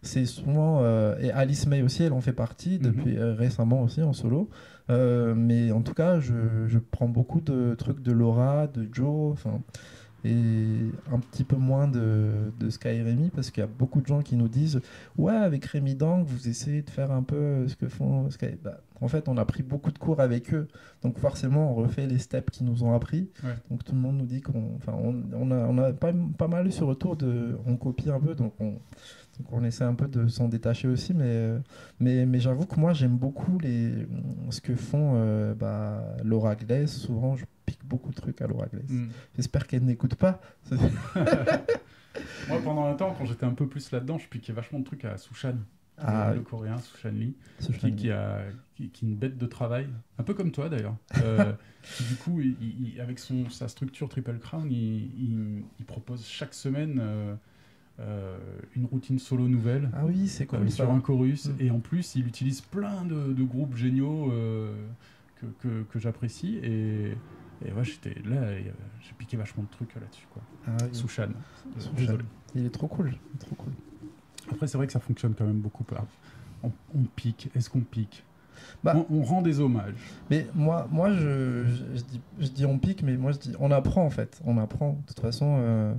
C'est souvent, et Alice May aussi, elle en fait partie depuis récemment aussi en solo. Mais en tout cas, je prends beaucoup de trucs de Laura, de Joe, et un petit peu moins de Sky et Rémi, parce qu'il y a beaucoup de gens qui nous disent ouais, avec Rémi Dang vous essayez de faire un peu ce que font Sky. En fait, on a pris beaucoup de cours avec eux, donc forcément on refait les steps qu'ils nous ont appris. Donc tout le monde nous dit on a pas mal eu ce retour on copie un peu, donc on essaie un peu de s'en détacher aussi, mais j'avoue que moi j'aime beaucoup ce que font Laura Glaise. Souvent je pique beaucoup de trucs à Laura Glaise. J'espère qu'elle n'écoute pas. Moi, pendant un temps, quand j'étais un peu plus là-dedans, je piquais vachement de trucs à Sushan, le coréen Sushan Lee, qui est une bête de travail, un peu comme toi d'ailleurs. Qui, du coup, avec sa structure Triple Crown, il propose chaque semaine une routine solo nouvelle. Ah oui, c'est cool, sur un chorus. Et en plus, il utilise plein de groupes géniaux que j'apprécie. Et ouais, j'étais là, j'ai piqué vachement de trucs là-dessus, quoi. Sushan. Désolé. Il est trop cool. Après, c'est vrai que ça fonctionne quand même beaucoup. On pique. Est-ce qu'on pique? On rend des hommages. Mais moi je dis on pique, mais moi je dis on apprend en fait. On apprend. De toute façon,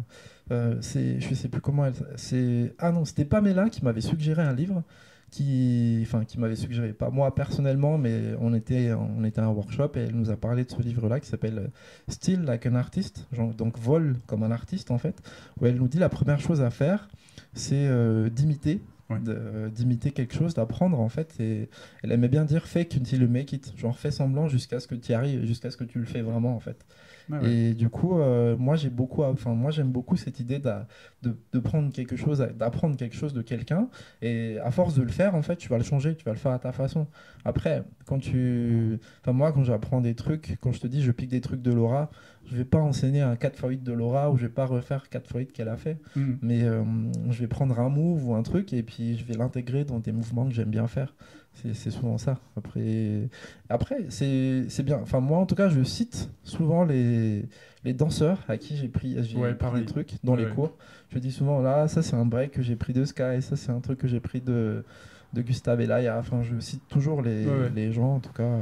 je sais plus comment c'était Pamela qui m'avait suggéré un livre. Qui m'avait suggéré, pas moi personnellement, mais on était à un workshop et elle nous a parlé de ce livre-là qui s'appelle Still Like an Artist, donc vol comme un artiste en fait, où elle nous dit la première chose à faire, c'est d'imiter. D'imiter quelque chose, d'apprendre en fait, et elle aimait bien dire fake until you make it, genre fais semblant jusqu'à ce que tu y arrives, jusqu'à ce que tu le fais vraiment en fait. Et du coup moi j'aime beaucoup cette idée de prendre quelque chose, d'apprendre quelque chose de quelqu'un, et à force de le faire en fait tu vas le changer, tu vas le faire à ta façon. Après moi quand j'apprends des trucs, quand je te dis je pique des trucs de Laura, Je vais pas enseigner un 4x8 de Laura ou je vais pas refaire 4x8 qu'elle a fait. Mais je vais prendre un move ou un truc et puis je vais l'intégrer dans des mouvements que j'aime bien faire. C'est souvent ça. Après c'est bien. Enfin, moi, en tout cas, je cite souvent les danseurs à qui j'ai pris pareil. des trucs dans les cours. Je dis souvent, là, ça, c'est un break que j'ai pris de Sky, ça, c'est un truc que j'ai pris de Gustave Elaya. Enfin, je cite toujours les gens, en tout cas.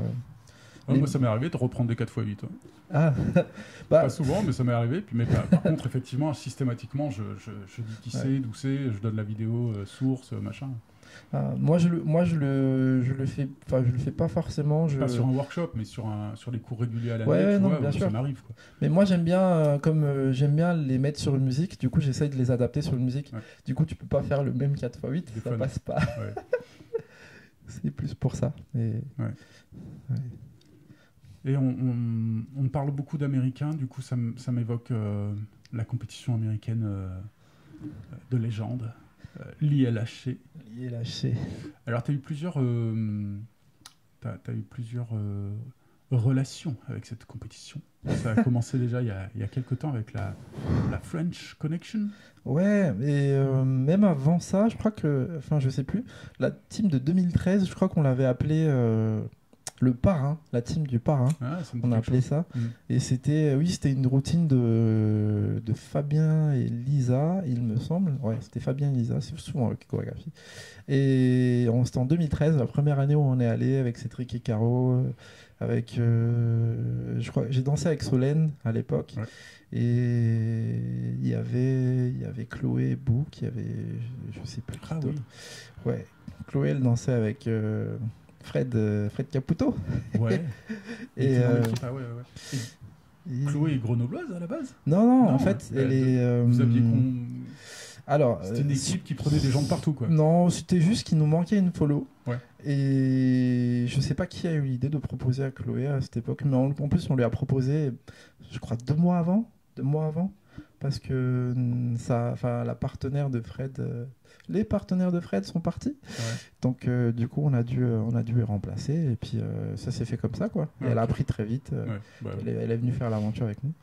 Moi, ça m'est arrivé de reprendre des 4x8. Ah, Pas souvent, mais ça m'est arrivé. Puis, par contre, effectivement, systématiquement, je dis qui c'est, d'où c'est, je donne la vidéo, source, machin. Moi, je le fais pas forcément. Pas sur un workshop, mais sur les cours réguliers à l'année, bien sûr. Ça m'arrive. Quoi. Mais moi, j'aime bien, j'aime bien les mettre sur une musique, du coup, j'essaye de les adapter sur une musique. Ouais. Du coup, tu peux pas faire le même 4x8, ça passe pas. Ouais. C'est plus pour ça. Et on parle beaucoup d'Américains, du coup, ça m'évoque la compétition américaine de légende. L'ILHC. Alors, tu as eu plusieurs, relations avec cette compétition. Ça a commencé déjà il y a quelques temps avec la French Connection. Ouais, et même avant ça, je crois que, enfin, je sais plus, la team de 2013, je crois qu'on l'avait appelée le parrain, la team du parrain, on a appelé ça. Et c'était une routine de Fabien et Lisa, il me semble. Ouais, c'était Fabien et Lisa, c'est souvent avec chorégraphie. Et c'était en 2013, la première année où on est allé avec Cédric et Caro, avec, je crois, j'ai dansé avec Solène à l'époque. Ouais. Et il y avait Chloé et Bouk, il y avait, je sais plus qui d'autre. Oui. Ouais, Chloé, elle dansait avec Fred Caputo. Ouais. Et Chloé est grenobloise à la base ? Non, en fait, elle est. Vous aviez Alors, c'était une équipe qui prenait des gens de partout, quoi. Non, c'était juste qu'il nous manquait une follow. Ouais. Et je sais pas qui a eu l'idée de proposer à Chloé à cette époque, mais en plus on lui a proposé, je crois 2 mois avant, parce que la partenaire de Fred, les partenaires de Fred sont partis. Ouais. Donc du coup on a dû les remplacer et puis ça s'est fait comme ça, quoi. Et elle a appris très vite. Elle est venue faire l'aventure avec nous.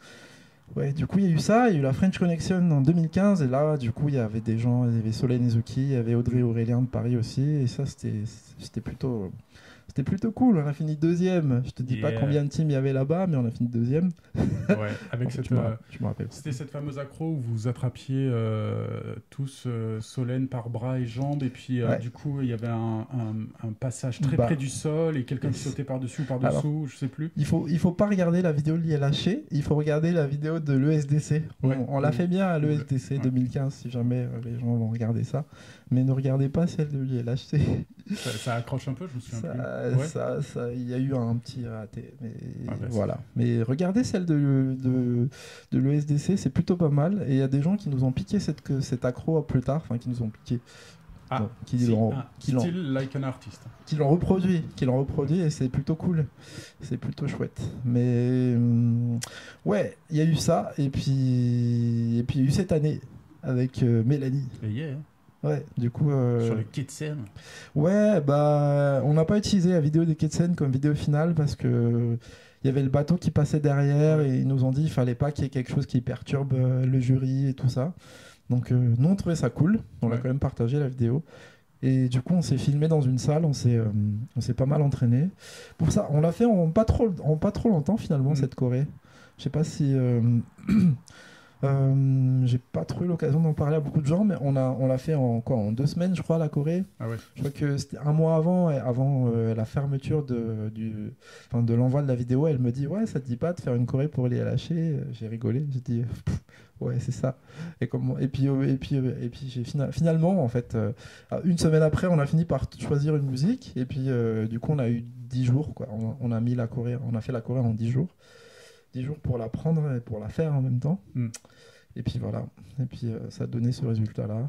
Ouais, du coup il y a eu ça, il y a eu la French Connection en 2015 et là du coup il y avait des gens, il y avait Solène Ezuki, il y avait Audrey Aurélien de Paris aussi et ça c'était plutôt cool. On a fini 2e. Je te dis pas combien de teams il y avait là-bas, mais on a fini 2e. Ouais, avec je me rappelle. C'était cette fameuse accro où vous attrapiez tous Solène par bras et jambes, et puis du coup il y avait un passage très près du sol et quelqu'un qui sautait par-dessus ou par-dessous. Alors, je sais plus. Il faut pas regarder la vidéo de l'ILHC, il faut regarder la vidéo de l'ESDC. Ouais. On l'a fait bien à l'ESDC 2015, si jamais les gens vont regarder ça. Mais ne regardez pas celle de l'ILHC. Ça accroche un peu, je me souviens plus. Il y a eu un petit raté, mais voilà. Mais regardez celle de l'ESDC, c'est plutôt pas mal. Et il y a des gens qui nous ont piqué cette accro plus tard, enfin qui nous ont piqué. Still like an artist. Qui l'ont reproduit et c'est plutôt cool. C'est plutôt chouette. Mais ouais, il y a eu ça et puis il y a eu cette année avec Mélanie. Ouais, du coup. Sur les quais de Seine. Ouais, on n'a pas utilisé la vidéo des quais de Seine comme vidéo finale parce que il y avait le bateau qui passait derrière et ils nous ont dit qu'il fallait pas qu'il y ait quelque chose qui perturbe le jury et tout ça. Donc nous on trouvait ça cool, on a quand même partagé la vidéo. Et du coup on s'est filmé dans une salle, on s'est pas mal entraîné. Pour ça, on l'a fait en pas trop longtemps finalement cette choré. Je sais pas si. J'ai pas trop eu l'occasion d'en parler à beaucoup de gens, mais on l'a fait en 2 semaines, je crois, la Corée. Ah ouais. Je crois que c'était 1 mois avant la fermeture de l'envoi de la vidéo. Elle me dit ouais, ça te dit pas de faire une Corée pour les LHC? J'ai rigolé, j'ai dit ouais, c'est ça. Et puis finalement en fait, 1 semaine après, on a fini par choisir une musique et puis du coup on a eu 10 jours quoi. On a fait la Corée en 10 jours. 10 jours pour la prendre et pour la faire en même temps. Et puis voilà. Et puis ça a donné ce résultat-là.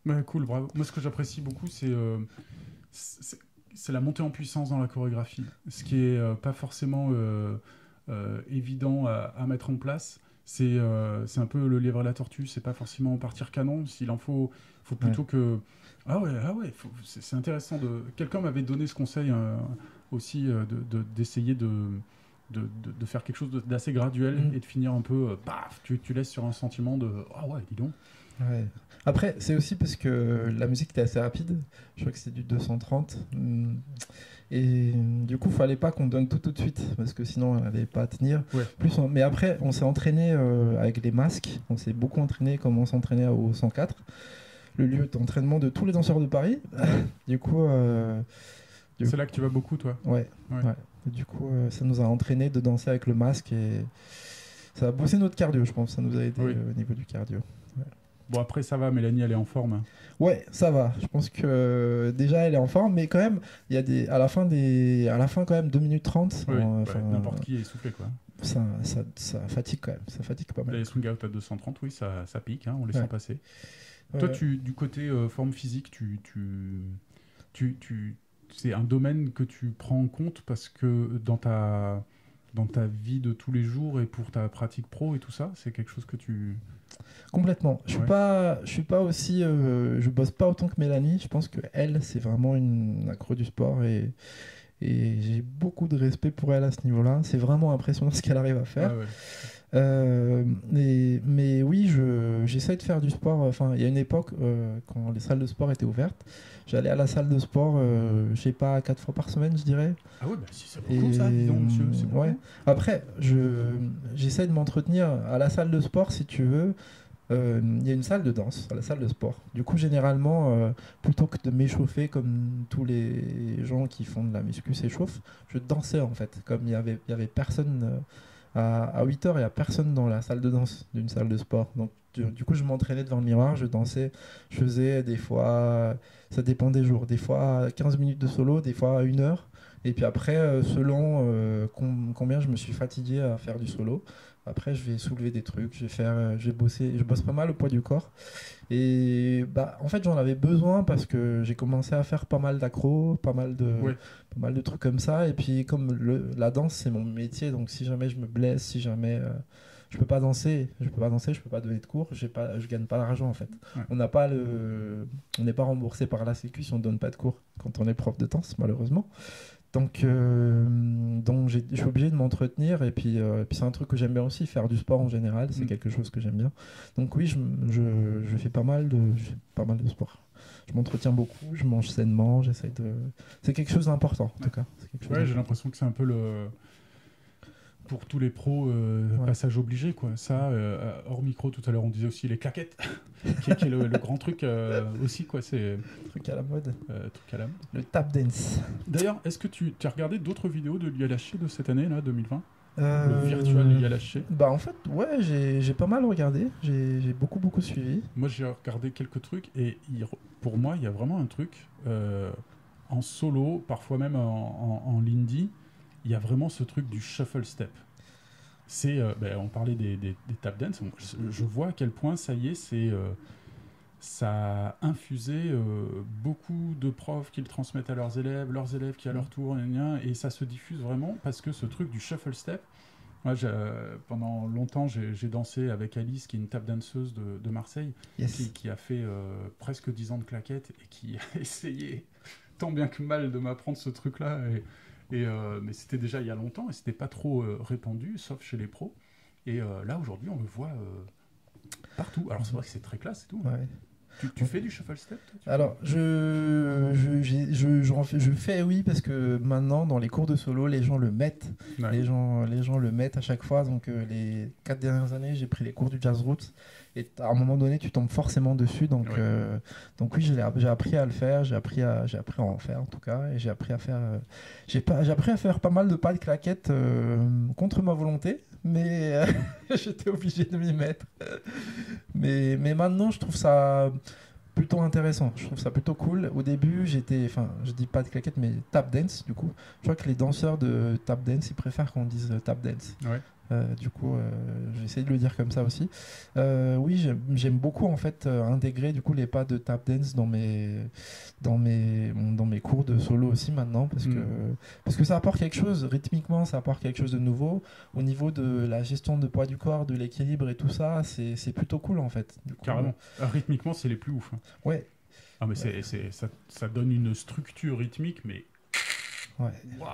Ouais, cool, bravo. Moi, ce que j'apprécie beaucoup, c'est la montée en puissance dans la chorégraphie. Ce qui est pas forcément évident à mettre en place. C'est un peu le lièvre et la tortue. C'est pas forcément partir canon. S'il en faut plutôt que... Ah ouais, c'est intéressant. Quelqu'un m'avait donné ce conseil aussi d'essayer de de faire quelque chose d'assez graduel et de finir un peu, paf, tu laisses sur un sentiment de ah ouais, dis donc. Ouais. Après, c'est aussi parce que la musique était assez rapide. Je crois que c'est du 230. Et du coup, fallait pas qu'on donne tout de suite parce que sinon, elle n'allait pas tenir. Ouais. Mais après, on s'est entraîné avec les masques. On s'est beaucoup entraîné comme on s'entraînait au 104, le lieu d'entraînement de tous les danseurs de Paris. Du coup, c'est là que tu vas beaucoup, toi. Ouais. Du coup, ça nous a entraîné de danser avec le masque et ça a bossé notre cardio, je pense. Ça nous a aidé au niveau du cardio. Ouais. Bon, après, ça va, Mélanie, elle est en forme. Hein. Ouais, ça va. Je pense que déjà, elle est en forme, mais quand même, il y a à la fin, quand même, 2 minutes 30. Oui, n'importe qui est essoufflé, quoi. Ça fatigue quand même. Ça fatigue pas mal. Les swing out à 230, oui, ça pique, hein, on les sent passer. Toi, du côté forme physique, c'est un domaine que tu prends en compte parce que dans ta vie de tous les jours et pour ta pratique pro et tout ça, c'est quelque chose que tu... Complètement. Je suis pas aussi... je bosse pas autant que Mélanie. Je pense que elle, c'est vraiment une accro du sport et j'ai beaucoup de respect pour elle à ce niveau-là. C'est vraiment impressionnant ce qu'elle arrive à faire. Mais oui, j'essaie de faire du sport. Enfin, il y a une époque quand les salles de sport étaient ouvertes, j'allais à la salle de sport, je sais pas, 4 fois par semaine, je dirais. Ah oui, bah si c'est beaucoup ça, dis donc, monsieur. C'est beaucoup. Ouais. Après, j'essaie de m'entretenir à la salle de sport, si tu veux. Il y a une salle de danse à la salle de sport. Du coup, généralement, plutôt que de m'échauffer comme tous les gens qui font de la muscu s'échauffent, je dansais en fait. Comme il y avait personne à 8h, il n'y a personne dans la salle de danse d'une salle de sport. Donc, du coup, je m'entraînais devant le miroir, je dansais. Je faisais des fois, ça dépend des jours, des fois 15 minutes de solo, des fois 1 heure. Et puis après, selon combien je me suis fatigué à faire du solo, après je vais soulever des trucs, je vais bosser, je bosse pas mal au poids du corps. Et en fait j'en avais besoin parce que j'ai commencé à faire pas mal d'accros, pas mal de trucs comme ça. Et puis comme la danse c'est mon métier, donc si jamais je me blesse, si jamais je peux pas danser, je peux pas donner de cours, je gagne pas d'argent en fait. Ouais. On n'est pas remboursé par la Sécu si on donne pas de cours quand on est prof de danse malheureusement. Donc je suis obligé de m'entretenir et puis c'est un truc que j'aime bien aussi, faire du sport en général, c'est quelque chose que j'aime bien. Donc oui, je fais pas mal de sport. Je m'entretiens beaucoup, je mange sainement, c'est quelque chose d'important en tout cas. J'ai l'impression que c'est un peu pour tous les pros, passage obligé, quoi. Ça, hors micro, tout à l'heure, on disait aussi les claquettes, qui est le grand truc aussi, quoi. C'est truc à la mode. Truc à la mode. Le tap dance. D'ailleurs, est-ce que tu as regardé d'autres vidéos de l'ILHC de cette année, là, 2020 Le virtual ILHC. En fait, ouais, j'ai pas mal regardé. J'ai beaucoup suivi. Moi, j'ai regardé quelques trucs et pour moi, il y a vraiment un truc en solo, parfois même en lindy. Il y a vraiment ce truc du shuffle step. On parlait des tap dance. Je vois à quel point ça y est, ça a infusé beaucoup de profs qui le transmettent à leurs élèves qui à leur tour, et ça se diffuse vraiment parce que ce truc du shuffle step. Moi, pendant longtemps, j'ai dansé avec Alice, qui est une tap danseuse de Marseille, qui a fait presque 10 ans de claquettes et qui a essayé tant bien que mal de m'apprendre ce truc-là. Mais c'était déjà il y a longtemps et c'était pas trop répandu, sauf chez les pros. Et là, aujourd'hui, on le voit partout. Alors, c'est vrai que c'est très classe et tout. Ouais. Tu fais du shuffle step, toi, Alors, je fais, oui, parce que maintenant, dans les cours de solo, les gens le mettent. Ouais. Les gens le mettent à chaque fois. Donc, les 4 dernières années, j'ai pris les cours du Jazz Roots. Et à un moment donné, tu tombes forcément dessus. Donc oui, j'ai appris à le faire. J'ai appris à en faire, en tout cas. Et j'ai appris à faire pas mal de pas de claquettes contre ma volonté. Mais j'étais obligé de m'y mettre. Mais maintenant, je trouve ça plutôt intéressant. Je trouve ça plutôt cool. Au début, je dis pas de claquettes, mais tap dance, du coup. Je crois que les danseurs de tap dance, ils préfèrent qu'on dise tap dance. Ouais. Du coup, j'essaie de le dire comme ça aussi. Oui, j'aime beaucoup en fait intégrer du coup les pas de tap dance dans mes cours de solo aussi maintenant parce que ça apporte quelque chose rythmiquement, ça apporte quelque chose de nouveau au niveau de la gestion de poids du corps, de l'équilibre et tout ça. C'est plutôt cool en fait. Du coup, carrément. Rythmiquement, c'est les plus ouf. Hein. Ouais. Ah mais ça donne une structure rythmique, mais ouais. Wow.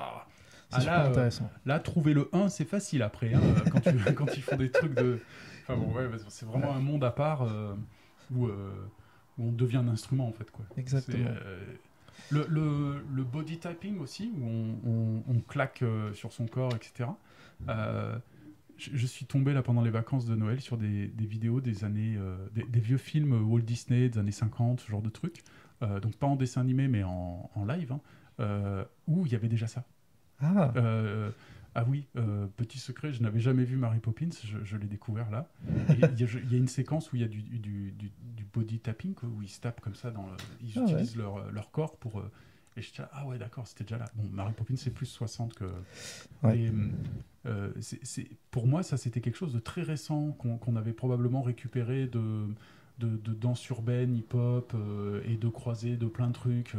C'est super intéressant. Là, trouver le 1, c'est facile après, hein, quand ils font des trucs de... Enfin bon, ouais, c'est vraiment un monde à part où on devient un instrument, en fait, quoi. Exactement. Le body typing aussi, où on claque sur son corps, etc. Je suis tombé là pendant les vacances de Noël sur des vidéos des années, des vieux films Walt Disney des années 50, ce genre de trucs. Donc pas en dessin animé, mais en live, hein, où il y avait déjà ça. Ah oui, petit secret, je n'avais jamais vu Mary Poppins, je l'ai découvert là. Et il y a une séquence où il y a du body tapping, quoi, où ils se tapent comme ça, ils utilisent leur corps pour... et je dis, ah ouais, d'accord, c'était déjà là. Bon, Mary Poppins, c'est plus 60 que... Ouais. Et, pour moi, ça, c'était quelque chose de très récent qu'on avait probablement récupéré de danse urbaine, hip-hop, et de croisés de plein de trucs...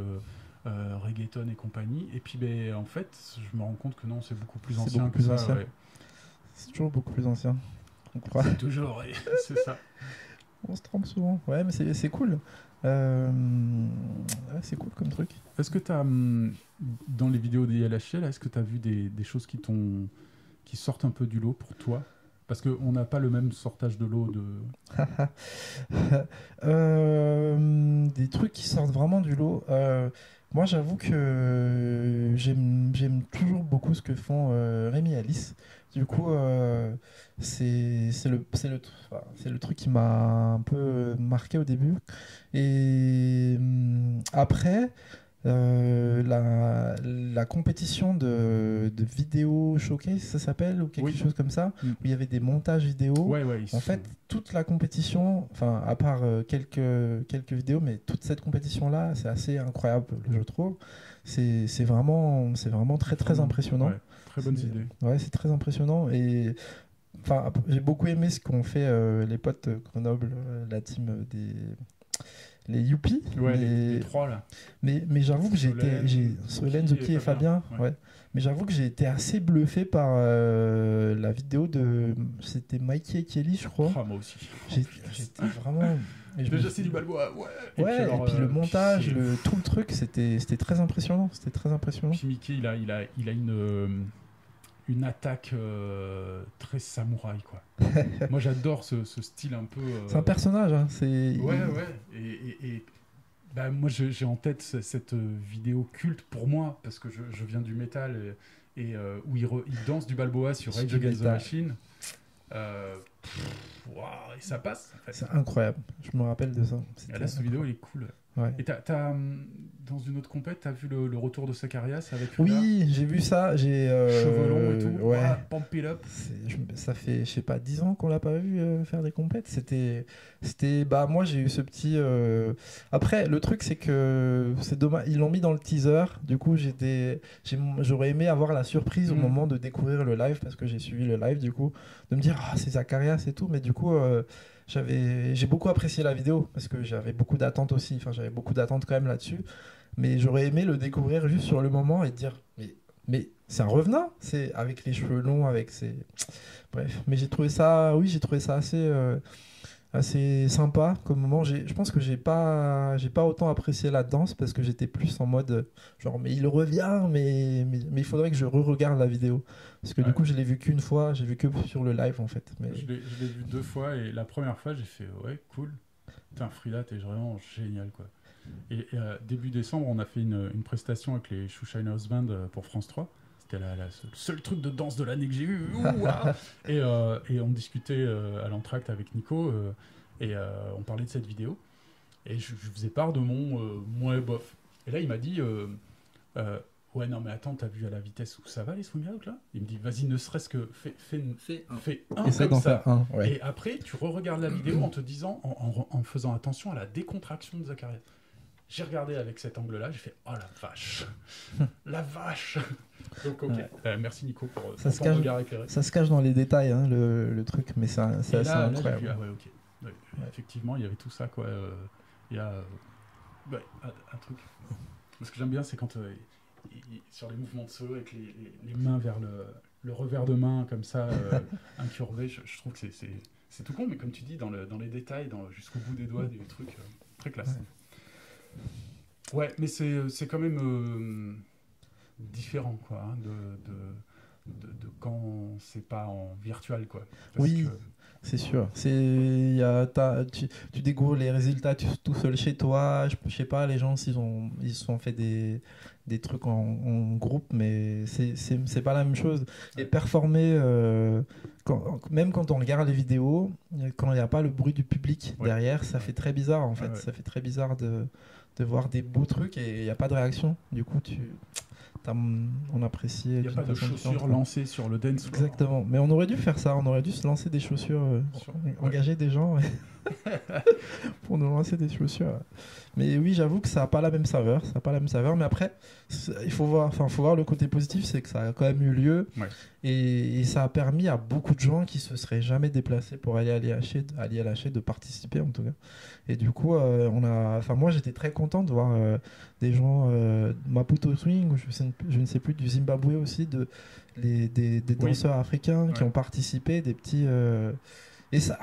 reggaeton et compagnie, et puis en fait je me rends compte que non, c'est beaucoup plus ancien beaucoup que plus ça. ancien. Ouais. C'est toujours beaucoup plus ancien, on croit. C'est toujours, ouais, c'est ça. On se trompe souvent. Ouais, mais c'est cool. Ouais, c'est cool comme truc. Est-ce que tu as, dans les vidéos d'ILHL, est-ce que tu as vu des choses qui sortent un peu du lot pour toi? Parce qu'on n'a pas le même sortage de l'eau des trucs qui sortent vraiment du lot. Moi, j'avoue que j'aime toujours beaucoup ce que font Rémi et Alice. Du coup, c'est le truc qui m'a un peu marqué au début. Et après... la compétition de vidéo showcase, ça s'appelle, ou quelque chose comme ça, où il y avait des montages vidéo. En fait, toute la compétition, enfin, à part quelques vidéos, mais toute cette compétition-là, c'est assez incroyable, je trouve. C'est vraiment très, très impressionnant. Ouais, très bonne idée. Ouais, c'est très impressionnant. Et enfin, j'ai beaucoup aimé ce qu'ont fait les potes Grenoble, la team les Youpi, les trois là. Mais j'avoue que Solène, Zuki et Fabien, ouais. Mais j'avoue que j'ai été assez bluffé par la vidéo c'était Mikey et Kelly, je crois. Ah, moi aussi. J'étais vraiment... Déjà c'est du Balboa, ouais. Ouais, et puis le montage, tout le truc, c'était très impressionnant. C'était très impressionnant. Puis Mickey, il a une attaque très samouraï, quoi. Moi j'adore ce style un peu... C'est un personnage, hein. Ouais. Et moi j'ai en tête cette vidéo culte pour moi, parce que je viens du métal, et où il danse du Balboa sur Rage Against the Machine. Et ça passe. En fait. C'est incroyable, je me rappelle de ça. Et là, cette vidéo elle est cool. Ouais. Et dans une autre compète, t'as vu le retour de Sakarias avec Oui, j'ai vu ça. Cheveux longs et tout. Ouais. Pump it up. Ça fait, je sais pas, 10 ans qu'on l'a pas vu faire des compètes. C'était, moi j'ai eu ce petit. Après, le truc c'est que c'est dommage, ils l'ont mis dans le teaser. Du coup, j'aurais aimé avoir la surprise au moment de découvrir le live, parce que j'ai suivi le live, du coup, de me dire c'est Sakarias et tout. Mais du coup. J'ai beaucoup apprécié la vidéo parce que j'avais beaucoup d'attentes aussi, enfin j'avais beaucoup d'attentes quand même là-dessus, mais j'aurais aimé le découvrir juste sur le moment et dire mais c'est un revenant, c'est avec les cheveux longs, avec ses... Bref, mais j'ai trouvé ça assez sympa comme moment. Je pense que j'ai pas autant apprécié la danse parce que j'étais plus en mode genre mais il revient, mais il faudrait que je re-regarde la vidéo parce que du coup je l'ai vu qu'une fois, j'ai vu que sur le live en fait. Mais... Je l'ai vu 2 fois et la première fois j'ai fait ouais cool, putain Frida t'es vraiment génial quoi. Et début décembre on a fait une prestation avec les Shoeshiners Band pour France 3. C'était le seul truc de danse de l'année que j'ai eu. Et on discutait à l'entracte avec Nico et on parlait de cette vidéo. Et je faisais part de mon moins bof. Et là, il m'a dit ouais, non, mais attends, t'as vu à la vitesse où ça va les swing out là? Il me dit vas-y, ne serait-ce que fais un Essaie comme ça. Un, ouais. Et après, tu re-regardes la vidéo en te disant, en faisant attention à la décontraction de Zacharias. J'ai regardé avec cet angle-là, j'ai fait oh la vache, la vache. Donc ok, merci Nico pour ton regard éclairé. Ça se cache dans les détails, hein, le truc, mais c'est assez incroyable. Là, vu, ah ouais, ok. Ouais, effectivement, il y avait tout ça quoi. Il y a un truc. Ce que j'aime bien, c'est quand sur les mouvements de saut avec les mains vers le revers de main comme ça, incurvé. Je trouve que c'est tout con, mais comme tu dis, dans les détails, jusqu'au bout des doigts, des trucs très classe. Ouais, mais c'est quand même... différent, quoi, hein, de quand c'est pas en virtuel, quoi. Oui. C'est sûr. Tu découvres les résultats tout seul chez toi. Je sais pas, les gens, ils se sont fait des trucs en groupe, mais c'est pas la même chose. Et performer, même quand on regarde les vidéos, quand il n'y a pas le bruit du public derrière, ça fait très bizarre en fait. Ça fait très bizarre de voir des beaux trucs et il n'y a pas de réaction. Du coup, on apprécie. Il n'y a pas de chaussures lancées sur le dance floor. Exactement. Mais on aurait dû faire ça. On aurait dû se lancer des chaussures, engager des gens pour nous lancer des chaussures. Mais oui, j'avoue que ça n'a pas la même saveur. Ça n'a pas la même saveur. Mais après, il faut voir le côté positif, c'est que ça a quand même eu lieu. Ouais. Et ça a permis à beaucoup de gens qui se seraient jamais déplacés pour aller à l'ILHC de participer en tout cas. Et du coup, moi j'étais très content de voir des gens Maputo Swing, ou je ne sais plus, du Zimbabwe aussi, des danseurs africains qui ont participé, des petits. Et ça,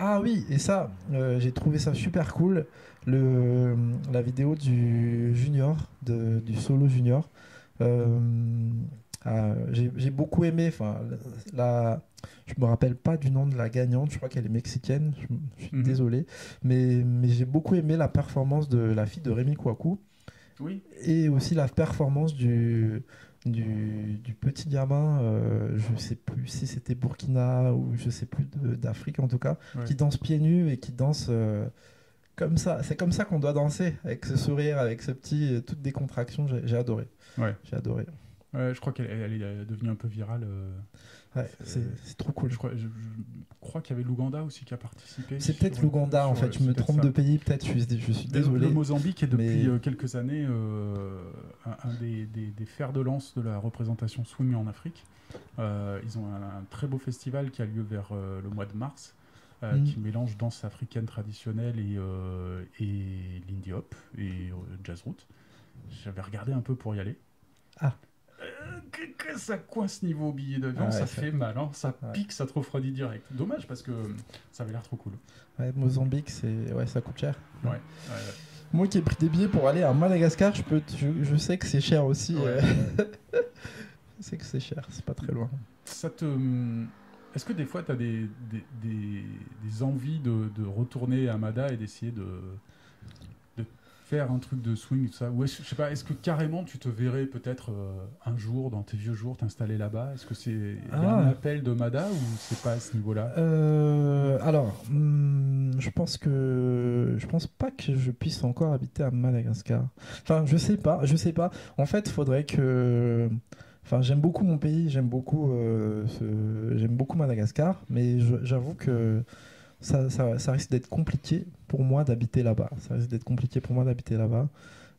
j'ai trouvé ça super cool. La vidéo du junior, du solo junior. J'ai beaucoup aimé. Je me rappelle pas du nom de la gagnante. Je crois qu'elle est mexicaine. Je suis désolé, mais j'ai beaucoup aimé la performance de la fille de Rémi Kouakou. Oui. Et aussi la performance du petit gamin. Je sais plus si c'était Burkina ou je sais plus d'Afrique en tout cas, qui danse pieds nus et qui danse. Comme ça, c'est comme ça qu'on doit danser, avec ce sourire, avec ce petit, toute décontraction. J'ai adoré. Ouais. J'ai adoré. Je crois qu'elle est devenue un peu virale. C'est trop cool. Je crois qu'il y avait l'Ouganda aussi qui a participé. C'est peut-être l'Ouganda en fait. Je me trompe de pays, peut-être. Je suis désolé. Le Mozambique est depuis quelques années un des fers de lance de la représentation swing en Afrique. Ils ont un très beau festival qui a lieu vers le mois de mars. Qui mélange danse africaine traditionnelle et l'indie hop et jazz route. J'avais regardé un peu pour y aller. Que ça coince niveau billet d'avion, ça fait mal, hein. Ça pique, ça te refroidit direct. Dommage parce que ça avait l'air trop cool. Mozambique, ça coûte cher. Moi qui ai pris des billets pour aller à Madagascar, je sais que c'est cher aussi. Je sais que c'est cher, c'est pas très loin. Est-ce que des fois tu as des envies de retourner à Mada et d'essayer de faire un truc de swing, tout ça? Ou je sais pas, est-ce que carrément tu te verrais peut-être un jour, dans tes vieux jours, t'installer là-bas? Est-ce que c'est un appel de Mada ou c'est pas à ce niveau-là? Je pense pas que je puisse encore habiter à Madagascar. Enfin, je sais pas. En fait, faudrait que... j'aime beaucoup mon pays, j'aime beaucoup Madagascar, mais j'avoue que ça risque d'être compliqué pour moi d'habiter là-bas.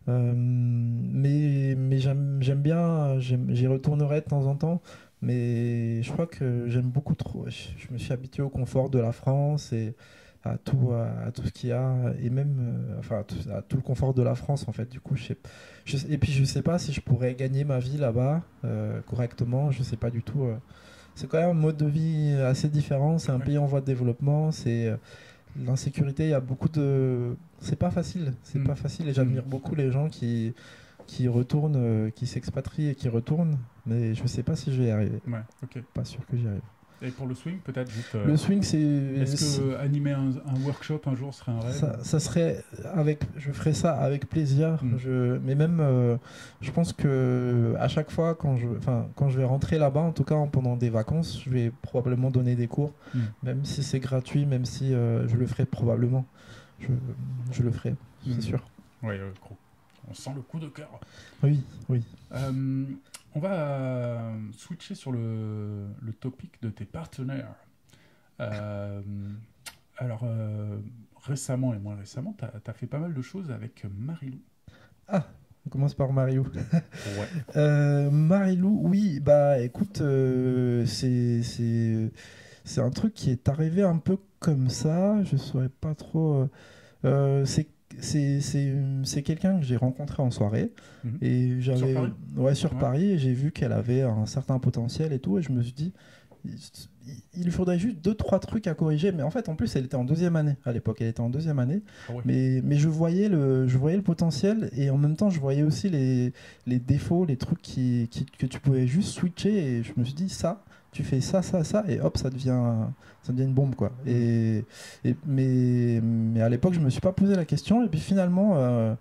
Mais j'aime bien, j'y retournerai de temps en temps, mais je crois que j'aime beaucoup trop. Je me suis habitué au confort de la France et à tout ce qu'il y a, et même à tout le confort de la France en fait. Du coup, et puis je sais pas si je pourrais gagner ma vie là-bas correctement. Je sais pas du tout. C'est quand même un mode de vie assez différent. C'est un pays en voie de développement. C'est l'insécurité. Il y a beaucoup de. C'est pas facile. Pas facile. Et j'admire beaucoup les gens qui retournent, qui s'expatrient et qui retournent. Mais je sais pas si je vais y arriver. Pas sûr que j'y arrive. Et pour le swing, peut-être juste. Le swing, c'est. Est-ce que animer un workshop un jour serait un rêve? Ça serait je ferais ça avec plaisir. Mais même, je pense que à chaque fois quand je vais rentrer là-bas, en tout cas pendant des vacances, je vais probablement donner des cours, même si c'est gratuit, même si je le ferai probablement. Je le ferai, c'est sûr. Oui, on sent le coup de cœur. Oui. On va switcher sur le topic de tes partenaires. Alors, récemment et moins récemment, tu as fait pas mal de choses avec Marilou. On commence par Marilou. Marilou, oui, écoute, c'est un truc qui est arrivé un peu comme ça. Je ne saurais pas trop... C'est quelqu'un que j'ai rencontré en soirée et sur Paris, Paris, et j'ai vu qu'elle avait un certain potentiel et tout, et je me suis dit il lui faudrait juste 2-3 trucs à corriger. Mais en fait, en plus, elle était en 2e année à l'époque. Elle était en 2e année. Ah ouais. Mais je voyais le potentiel et en même temps, je voyais aussi les défauts, les trucs que tu pouvais juste switcher. Et je me suis dit, ça, tu fais ça, et hop, ça devient une bombe, quoi. Mais à l'époque, je me suis pas posé la question. Et puis finalement,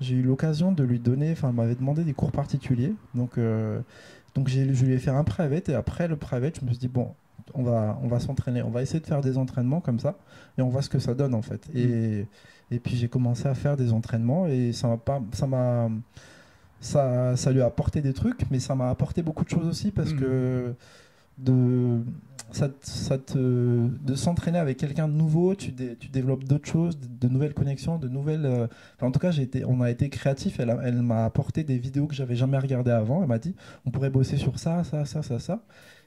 j'ai eu l'occasion de lui donner, enfin, elle m'avait demandé des cours particuliers. Donc je lui ai fait un private et après le private, je me suis dit, bon, on va s'entraîner, on va essayer de faire des entraînements comme ça et on voit ce que ça donne en fait. Et puis j'ai commencé à faire des entraînements et ça lui a apporté des trucs, mais ça m'a apporté beaucoup de choses aussi parce que de s'entraîner avec quelqu'un de nouveau, tu développes d'autres choses, de nouvelles connexions, de nouvelles. Enfin, en tout cas, on a été créatifs. Elle m'a apporté des vidéos que j'avais jamais regardées avant. Elle m'a dit, on pourrait bosser sur ça.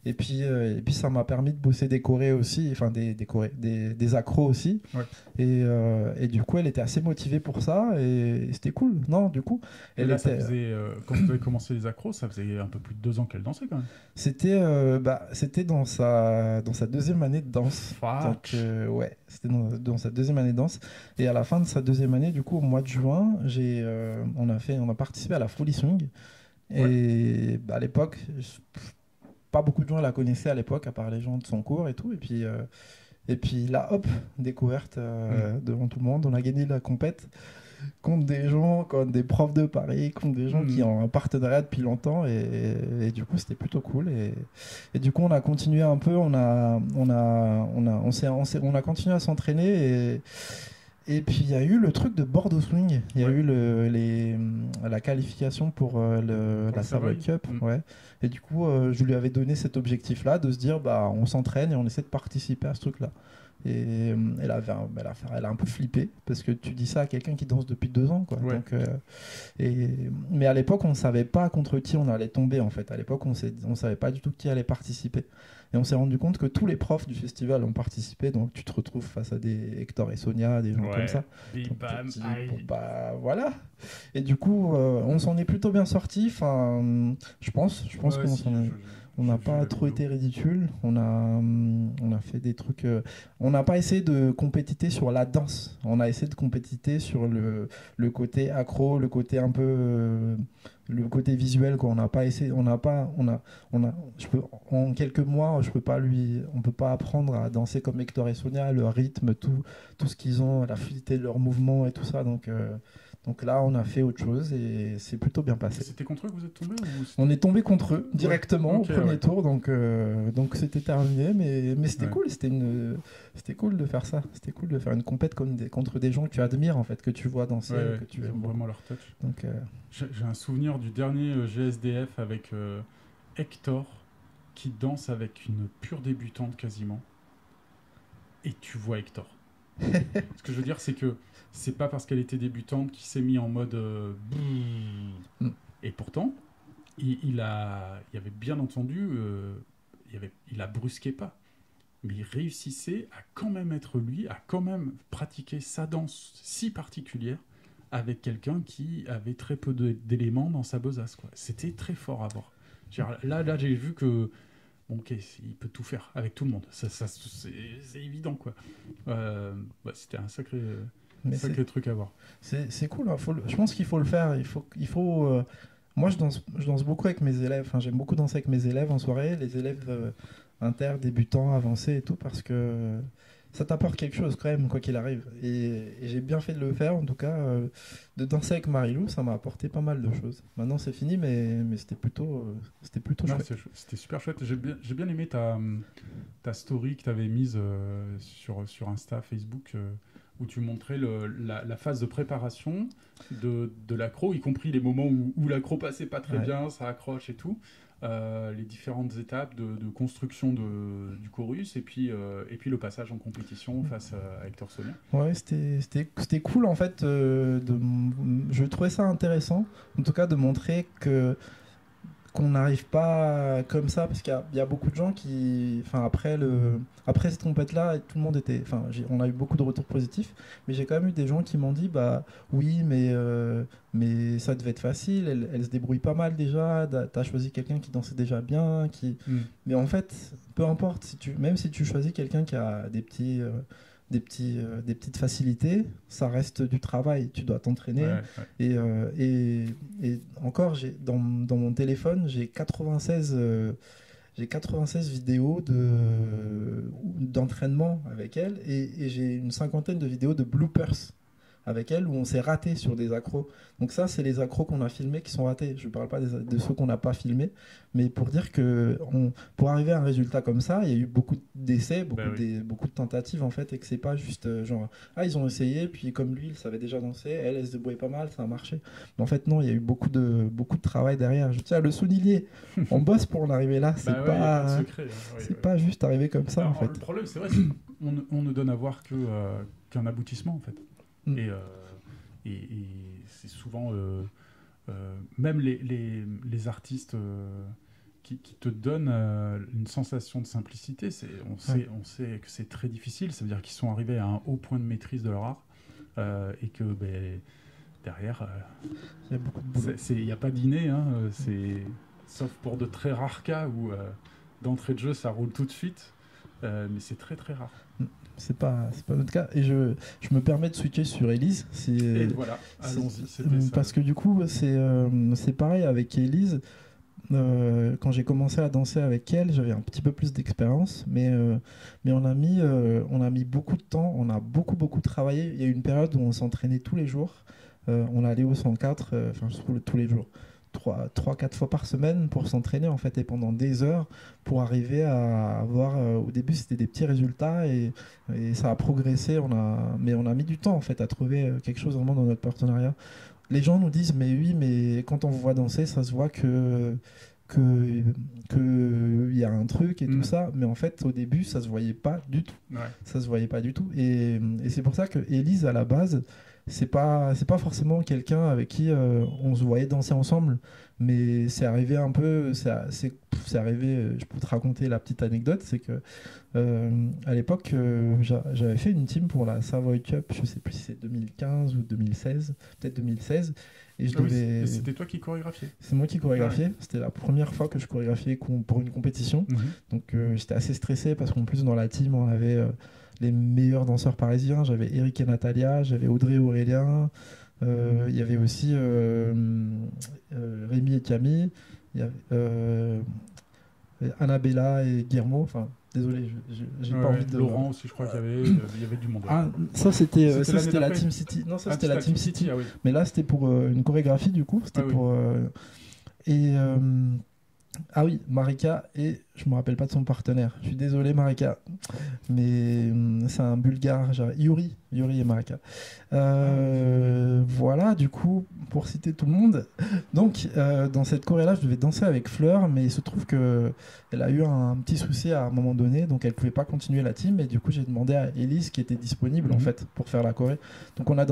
Et puis ça m'a permis de bosser des chorés aussi, enfin des accros aussi. Ouais. Et du coup, elle était assez motivée pour ça et c'était cool. Non, du coup, Et là, ça faisait, quand vous avez commencé les accros, ça faisait un peu plus de 2 ans qu'elle dansait quand même. C'était dans sa 2e année de danse. Donc ouais, c'était dans sa 2e année de danse. Et à la fin de sa 2e année, du coup, au mois de juin, on a participé à la Folie Swing. Et à l'époque, pas beaucoup de gens la connaissaient à l'époque, à part les gens de son cours et tout. Et puis là, hop, découverte devant tout le monde. On a gagné la compète contre des profs de Paris, contre des gens qui ont un partenariat depuis longtemps. Et du coup, c'était plutôt cool. Et du coup, on a continué un peu. On a continué à s'entraîner. Et puis il y a eu le truc de Bordeaux Swing, il y a eu la qualification pour la Savoy Cup, et du coup je lui avais donné cet objectif-là de se dire bah on s'entraîne et on essaie de participer à ce truc-là. Et elle a un peu flippé parce que tu dis ça à quelqu'un qui danse depuis 2 ans, quoi. Ouais. Donc, mais à l'époque on ne savait pas contre qui on allait tomber en fait. À l'époque on savait pas du tout qui allait participer. Et on s'est rendu compte que tous les profs du festival ont participé, donc tu te retrouves face à des Hector et Sonia, des gens comme ça. Voilà. Et du coup, on s'en est plutôt bien sorti. Enfin, je pense on n'a pas trop été ridicule. On a fait des trucs. On n'a pas essayé de compétiter sur la danse. On a essayé de compétiter sur le côté accro, le côté un peu. Le côté visuel, quoi. On n'a pas essayé. En quelques mois, on peut pas apprendre à danser comme Hector et Sonia, le rythme, tout ce qu'ils ont, la fluidité de leurs mouvements et tout ça. Donc là, on a fait autre chose et c'est plutôt bien passé. C'était contre eux que vous êtes tombés On est tombé contre eux directement au premier tour, donc c'était terminé, mais c'était cool. C'était cool de faire ça. C'était cool de faire une compète contre des gens que tu admires en fait, que tu vois danser, que tu aimes vraiment leur touch. Donc j'ai un souvenir du dernier GSDF avec Hector qui danse avec une pure débutante quasiment, et tu vois Hector. Ce que je veux dire, c'est que c'est pas parce qu'elle était débutante qu'il s'est mis en mode et pourtant il y avait bien entendu il a brusqué pas, mais il réussissait à quand même être lui, à quand même pratiquer sa danse si particulière avec quelqu'un qui avait très peu d'éléments dans sa besace, quoi. C'était très fort à voir. Là j'ai vu que ok, il peut tout faire avec tout le monde. C'est évident, quoi. C'était un sacré truc à voir. C'est cool. Hein. Je pense qu'il faut le faire. Moi, je danse beaucoup avec mes élèves. Enfin, j'aime beaucoup danser avec mes élèves en soirée, les élèves inter, débutants, avancés et tout, parce que ça t'apporte quelque chose quand même, quoi qu'il arrive. Et j'ai bien fait de le faire, en tout cas. De danser avec Marilou, ça m'a apporté pas mal de choses. Maintenant, c'est fini, mais c'était plutôt chouette. C'était super chouette. J'ai bien aimé ta story que tu avais mise sur Insta, Facebook, où tu montrais la phase de préparation de l'accro, y compris les moments où l'accro passait pas très bien, ça accroche et tout. Les différentes étapes de construction du chorus et puis le passage en compétition face à Hector Sonia. Ouais, c'était cool en fait. Je trouvais ça intéressant, en tout cas de montrer que qu'on n'arrive pas comme ça, parce qu'il y a beaucoup de gens qui, enfin après cette compète-là, tout le monde était, enfin on a eu beaucoup de retours positifs, mais j'ai quand même eu des gens qui m'ont dit bah oui, mais ça devait être facile, elle se débrouille pas mal déjà, t'as choisi quelqu'un qui dansait déjà bien, mais en fait, peu importe, même si tu choisis quelqu'un qui a des petites facilités, ça reste du travail, tu dois t'entraîner. Et encore, dans mon téléphone, j'ai 96 vidéos d'entraînement avec elle, et j'ai une cinquantaine de vidéos de bloopers avec elle où on s'est raté sur des accros. Donc ça, c'est les accros qu'on a filmés qui sont ratés. Je ne parle pas de ceux qu'on n'a pas filmés, mais pour dire que pour arriver à un résultat comme ça, il y a eu beaucoup d'essais, beaucoup de tentatives en fait, et que c'est pas juste genre ils ont essayé, puis comme lui, il savait déjà danser, elle se débrouillait pas mal, ça a marché. Mais en fait non, il y a eu beaucoup de travail derrière. Je tiens à le souligner. On bosse pour en arriver là. C'est pas juste arriver comme ça. Alors, en fait. Le problème, c'est vrai, on ne donne à voir qu'un aboutissement en fait. Et c'est souvent même les artistes qui te donnent une sensation de simplicité. On sait que c'est très difficile. Ça veut dire qu'ils sont arrivés à un haut point de maîtrise de leur art et que derrière, il y a beaucoup de boulot. Il n'y a pas d'inné, hein, sauf pour de très rares cas où d'entrée de jeu ça roule tout de suite, mais c'est très très rare. C'est pas notre cas, et je me permets de switcher sur Élise. Et voilà, allons-y. Parce que du coup, c'est pareil avec Élise. Quand j'ai commencé à danser avec elle, j'avais un petit peu plus d'expérience, mais on a mis beaucoup de temps, on a beaucoup travaillé. Il y a eu une période où on s'entraînait tous les jours. On allait au 104, tous les jours. 3-4 fois par semaine pour s'entraîner en fait, et pendant des heures pour arriver à avoir au début c'était des petits résultats, et ça a progressé, mais on a mis du temps en fait à trouver quelque chose vraiment dans notre partenariat. Les gens nous disent mais oui, mais quand on vous voit danser ça se voit que y a un truc et tout ça, mais en fait au début ça se voyait pas du tout. Ça se voyait pas du tout, et c'est pour ça que Élise à la base c'est pas forcément quelqu'un avec qui on se voyait danser ensemble, mais c'est arrivé un peu, c'est arrivé, je peux te raconter la petite anecdote, c'est que à l'époque j'avais fait une team pour la Savoy Cup, je sais plus si c'est 2015 ou 2016, peut-être 2016, et c'était toi qui chorégraphiais. C'est moi qui chorégraphiais, c'était la première fois que je chorégraphiais pour une compétition, donc j'étais assez stressé parce qu'en plus dans la team on avait les meilleurs danseurs parisiens. J'avais Eric et Natalia, j'avais Audrey et Aurélien, il y avait aussi Rémi et Camille, il y avait Annabella et Guillermo. Enfin, désolé, j'ai pas envie de... Laurent aussi, je crois qu'il y avait du monde. Ah, ça c'était la Team City. Non, ça c'était la Team City. Ah, oui. Mais là c'était pour une chorégraphie du coup. C'était pour... Ah oui, Marika, et je me rappelle pas de son partenaire. Je suis désolé Marika, mais c'est un Bulgare, Yuri et Marika. Voilà, du coup, pour citer tout le monde. Donc, dans cette choré-là, je devais danser avec Fleur, mais il se trouve que elle a eu un petit souci à un moment donné, donc elle pouvait pas continuer la team, et du coup, j'ai demandé à Élise qui était disponible en fait pour faire la choré. Donc, on a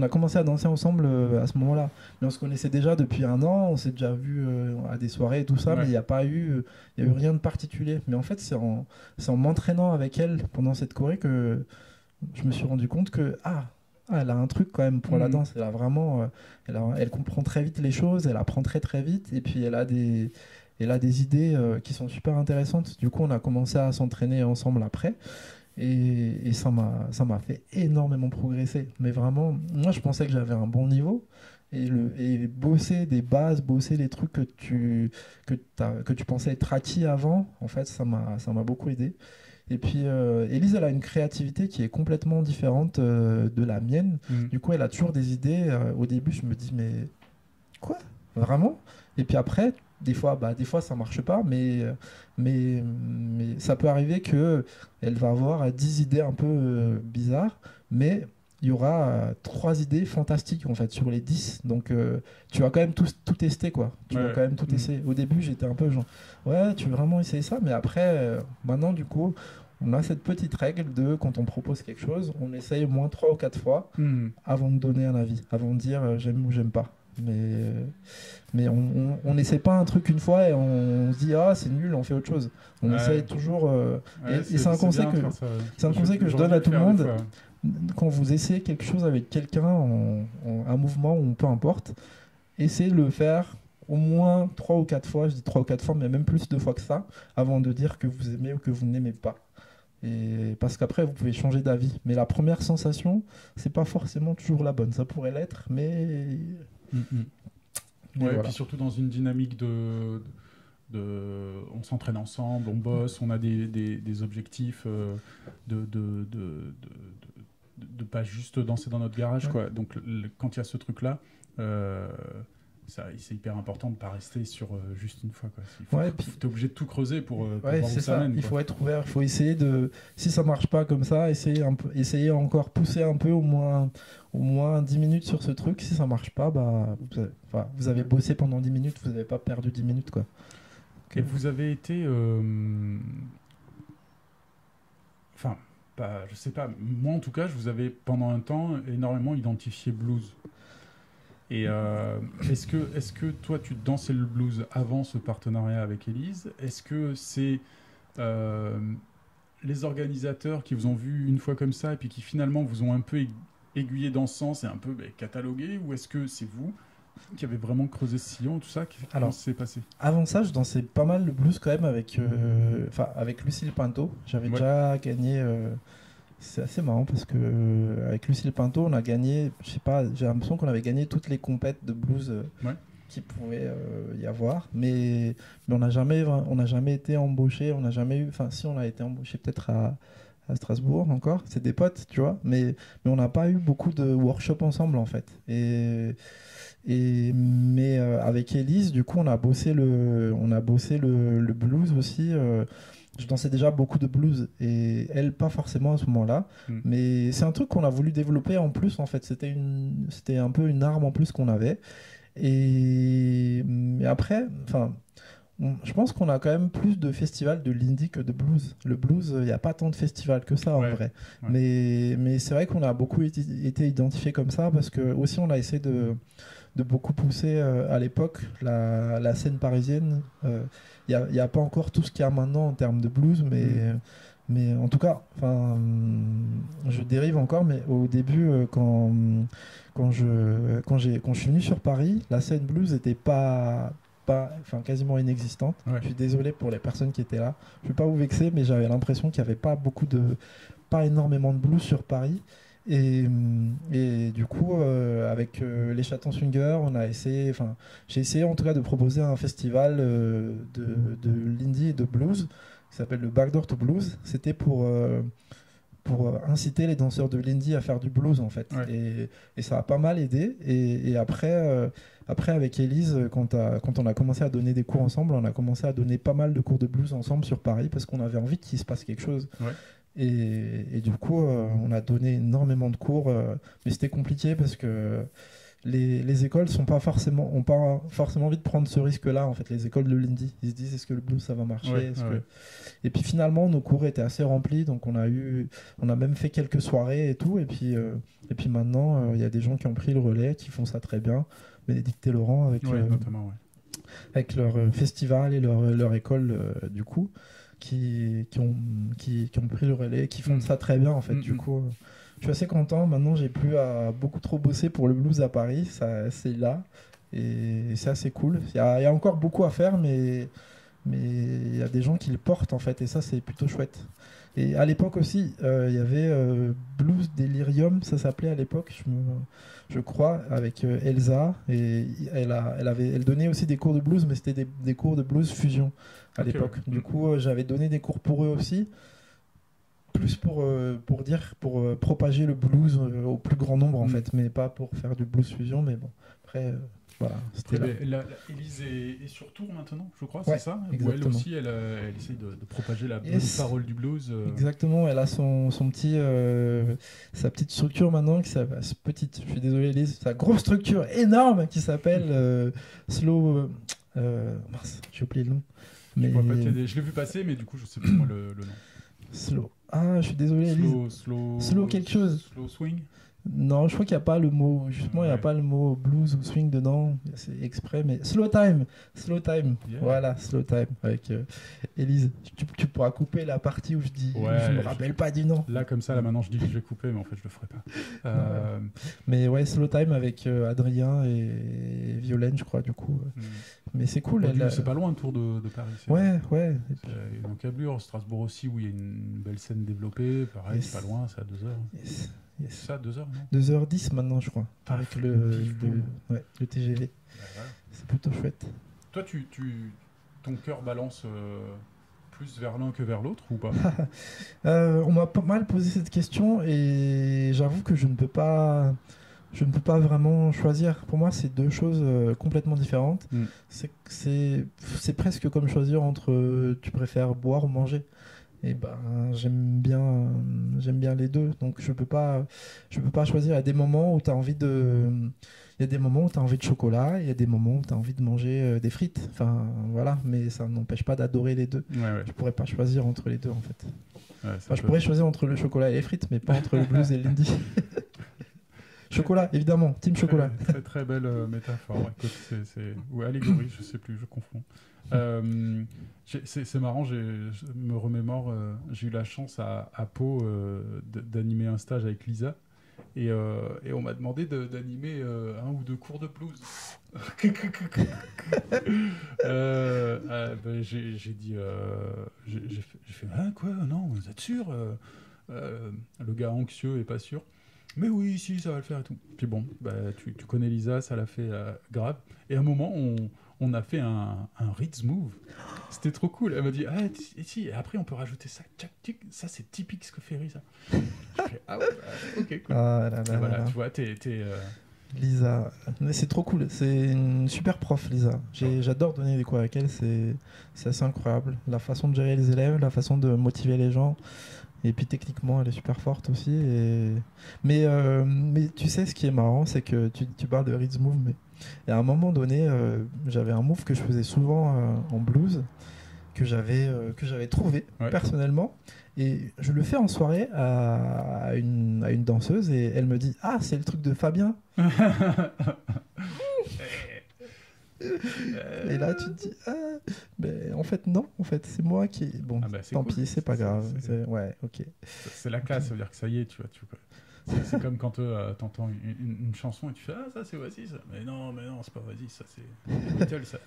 commencé à danser ensemble à ce moment-là. Mais on se connaissait déjà depuis un an, on s'est déjà vu à des soirées et tout ça, mais il n'y a eu rien de particulier. Mais en fait, c'est en m'entraînant avec elle pendant cette choré que je me suis rendu compte que elle a un truc quand même pour la danse. Elle a vraiment, elle comprend très vite les choses, elle apprend très très vite, et puis elle a des idées qui sont super intéressantes. Du coup, on a commencé à s'entraîner ensemble après, et ça m'a fait énormément progresser. Mais vraiment, moi, je pensais que j'avais un bon niveau. Et bosser des bases, bosser les trucs que tu pensais être acquis avant, en fait, ça m'a beaucoup aidé. Et puis, Élise, elle a une créativité qui est complètement différente de la mienne. Du coup, elle a toujours des idées. Au début, je me dis, mais quoi ? Vraiment ? Et puis après, des fois, ça marche pas, mais ça peut arriver qu'elle va avoir 10 idées un peu bizarres, mais il y aura 3 idées fantastiques en fait sur les 10, donc tu vas quand même tout tester quoi. Tu vas quand même tout essayer. Au début j'étais un peu genre ouais, tu veux vraiment essayer ça, mais après maintenant du coup on a cette petite règle de quand on propose quelque chose, on essaye au moins 3 ou 4 fois avant de donner un avis, avant de dire j'aime ou j'aime pas. Mais on n'essaie pas un truc une fois et on se dit ah c'est nul, on fait autre chose. On essaye toujours. Et c'est un conseil que je donne à tout le monde. Quand vous essayez quelque chose avec quelqu'un, un mouvement ou peu importe, essayez de le faire au moins 3 ou 4 fois. Je dis 3 ou 4 fois, mais même plus de fois que ça, avant de dire que vous aimez ou que vous n'aimez pas. Et parce qu'après, vous pouvez changer d'avis. Mais la première sensation, c'est pas forcément toujours la bonne. Ça pourrait l'être, mais... Et puis surtout dans une dynamique on s'entraîne ensemble, on bosse, on a des objectifs de pas juste danser dans notre garage, quoi. Donc quand il y a ce truc-là, c'est hyper important de ne pas rester sur juste une fois, quoi. T'es obligé de tout creuser pour voir où ça mène. Il faut être ouvert, il faut essayer de... Si ça marche pas comme ça, essayer encore, pousser un peu, au moins 10 minutes sur ce truc. Si ça marche pas, vous avez bossé pendant 10 minutes, vous n'avez pas perdu 10 minutes, quoi. Et vous avez été... je sais pas, moi en tout cas, je vous avais pendant un temps énormément identifié blues. Et est-ce que toi, tu dansais le blues avant ce partenariat avec Élise ? Est-ce que c'est les organisateurs qui vous ont vu une fois comme ça et puis qui finalement vous ont un peu aiguillé dans ce sens et un peu catalogué ? Ou est-ce que c'est vous qui avez vraiment creusé ce sillon, tout ça ? Comment ça s'est passé ? Avant ça, je dansais pas mal le blues quand même avec Lucille Pinto. J'avais déjà gagné... C'est assez marrant parce que avec Lucille Pinto, on a gagné, je sais pas, j'ai l'impression qu'on avait gagné toutes les compètes de blues qui pouvait y avoir, mais on n'a jamais été embauché, on n'a jamais eu, enfin si on a été embauché peut-être à Strasbourg encore, c'est des potes, tu vois, mais on n'a pas eu beaucoup de workshops ensemble en fait. Mais avec Élise, du coup, on a bossé le blues aussi. Je dansais déjà beaucoup de blues et elle pas forcément à ce moment-là, mais c'est un truc qu'on a voulu développer en plus en fait. C'était un peu une arme en plus qu'on avait. Mais après, je pense qu'on a quand même plus de festivals de l'indie que de blues. Le blues, il n'y a pas tant de festivals que ça en vrai. Ouais. Mais c'est vrai qu'on a beaucoup été identifié comme ça parce que aussi on a essayé de beaucoup pousser à l'époque la scène parisienne. Il n'y a pas encore tout ce qu'il y a maintenant en termes de blues, mais en tout cas, je dérive encore, mais au début, quand je suis venu sur Paris, la scène blues n'était quasiment inexistante. Ouais. Je suis désolé pour les personnes qui étaient là. Je ne vais pas vous vexer, mais j'avais l'impression qu'il n'y avait pas énormément de blues sur Paris. Et du coup, avec les Chatons Swingers, j'ai essayé en tout cas de proposer un festival de l'indie et de blues qui s'appelle le Backdoor to Blues. C'était pour inciter les danseurs de l'indie à faire du blues en fait. Ouais. Et ça a pas mal aidé. Et après avec Élise, quand on a commencé à donner des cours ensemble, on a commencé à donner pas mal de cours de blues ensemble sur Paris parce qu'on avait envie qu'il se passe quelque chose. Ouais. Et du coup, on a donné énormément de cours, mais c'était compliqué parce que les écoles ont pas forcément envie de prendre ce risque-là. En fait, les écoles de l'indie, ils se disent est-ce que le blues ça va marcher Et puis finalement, nos cours étaient assez remplis, donc on a même fait quelques soirées et tout. Et puis maintenant, il y a des gens qui ont pris le relais, qui font ça très bien. Bénédicte et Laurent avec leur festival et leur école du coup. Qui ont pris le relais, qui font ça très bien en fait. Du coup, je suis assez content. Maintenant, j'ai plus à beaucoup trop bosser pour le blues à Paris. C'est là et c'est assez cool. Il y a encore beaucoup à faire, mais il y a des gens qui le portent en fait et ça c'est plutôt chouette. Et à l'époque aussi, il y avait Blues Delirium, ça s'appelait à l'époque, je crois, avec Elsa. Et elle donnait aussi des cours de blues, mais c'était des cours de blues fusion à l'époque. Du coup, j'avais donné des cours pour eux aussi, plus pour propager le blues au plus grand nombre en fait, mais pas pour faire du blues fusion. Mais bon, après... Voilà, Élise est sur tour maintenant, je crois, c'est ça. Où elle aussi, elle essaye de propager la parole du blues. Exactement, elle a sa petite structure maintenant, je suis désolé Élise, sa grosse structure énorme qui s'appelle Slow... mince, j'ai oublié le nom. Mais... Je l'ai vu passer, mais du coup, je sais plus moi le nom. Slow... Ah, je suis désolé Élise. Slow quelque chose. Slow Swing. Non, je crois qu'il n'y a pas le mot. Justement, il n'y a Ouais. pas le mot blues ou swing dedans. C'est exprès, mais slow time. Slow time. Yeah. Voilà, slow time. Avec Élise. Tu pourras couper la partie où je dis. Ouais, je me je- rappelle pas du nom. Là, comme ça, là maintenant, je dis que je vais couper, mais en fait, je le ferai pas. Mais ouais, slow time avec Adrien et Violaine, je crois, du coup. Mais c'est cool. elle a- C'est pas loin, le Tour de Paris. c'est Ouais, ouais. Et puis- une encablure. Strasbourg aussi, où il y a une belle scène développée. Pareil, Yes. c'est pas loin, c'est à 2 heures. Yes, yes. C'est ça, 2 heures, non 2h10 maintenant, je crois. Ah, Avec le TGV. Ouais, voilà. C'est plutôt chouette. Toi, ton cœur balance plus vers l'un que vers l'autre ou pas? On m'a pas mal posé cette question et j'avoue que je ne peux pas vraiment choisir. Pour moi, c'est deux choses complètement différentes. Mm. C'est presque comme choisir entre tu préfères boire ou manger. Et ben, j'aime bien les deux. Donc je peux pas choisir. Il y a des moments où tu as envie de chocolat, il y a des moments où tu as envie de manger des frites. Enfin, voilà, mais ça n'empêche pas d'adorer les deux. Ouais. Je pourrais pas choisir entre les deux en fait. Ouais, Enfin, je pourrais choisir entre le chocolat et les frites, mais pas entre le blues et l'indie. Chocolat, évidemment, team chocolat. Très, très belle métaphore. Écoute, ou allégorie, je sais plus, je confonds. C'est marrant, je me remémore, j'ai eu la chance à Pau d'animer un stage avec Lisa. Et on m'a demandé d'animer un ou deux cours de blues. J'ai dit, j'ai fait ah, quoi, non, vous êtes sûr le gars anxieux et pas sûr. Mais oui, si, ça va le faire et tout. Puis bon, bah, tu connais Lisa, ça l'a fait grave. Et à un moment, on a fait un Ritz Move. C'était trop cool. Elle m'a dit, ah, si, et après on peut rajouter ça. Tchac, tic, ça, c'est typique ce que fait Risa. Je fais, ah ouais, bah, ok, cool. Ah là Et là voilà, là. tu vois, t'es Lisa, mais c'est trop cool. C'est une super prof, Lisa. J'adore donner des cours avec elle. C'est assez incroyable. La façon de gérer les élèves, la façon de motiver les gens. Et puis techniquement, elle est super forte aussi. Mais tu sais, ce qui est marrant, c'est que tu parles de Ritz Move, mais à un moment donné, j'avais un move que je faisais souvent en blues, que j'avais trouvé Ouais. personnellement. Et je le fais en soirée à une danseuse et elle me dit « Ah, c'est le truc de Fabien !» Et là, tu te dis « Ah, mais en fait, non. En fait, c'est moi qui... » Bon, Ah bah, c'est tant cool. pis, c'est pas grave. C'est- Ouais, ok. C'est la classe, ça veut dire que ça y est, tu vois. C'est comme quand t'entends une chanson et tu fais ah ça c'est Oasis, mais non c'est pas Oasis, ça c'est Beatles, ça.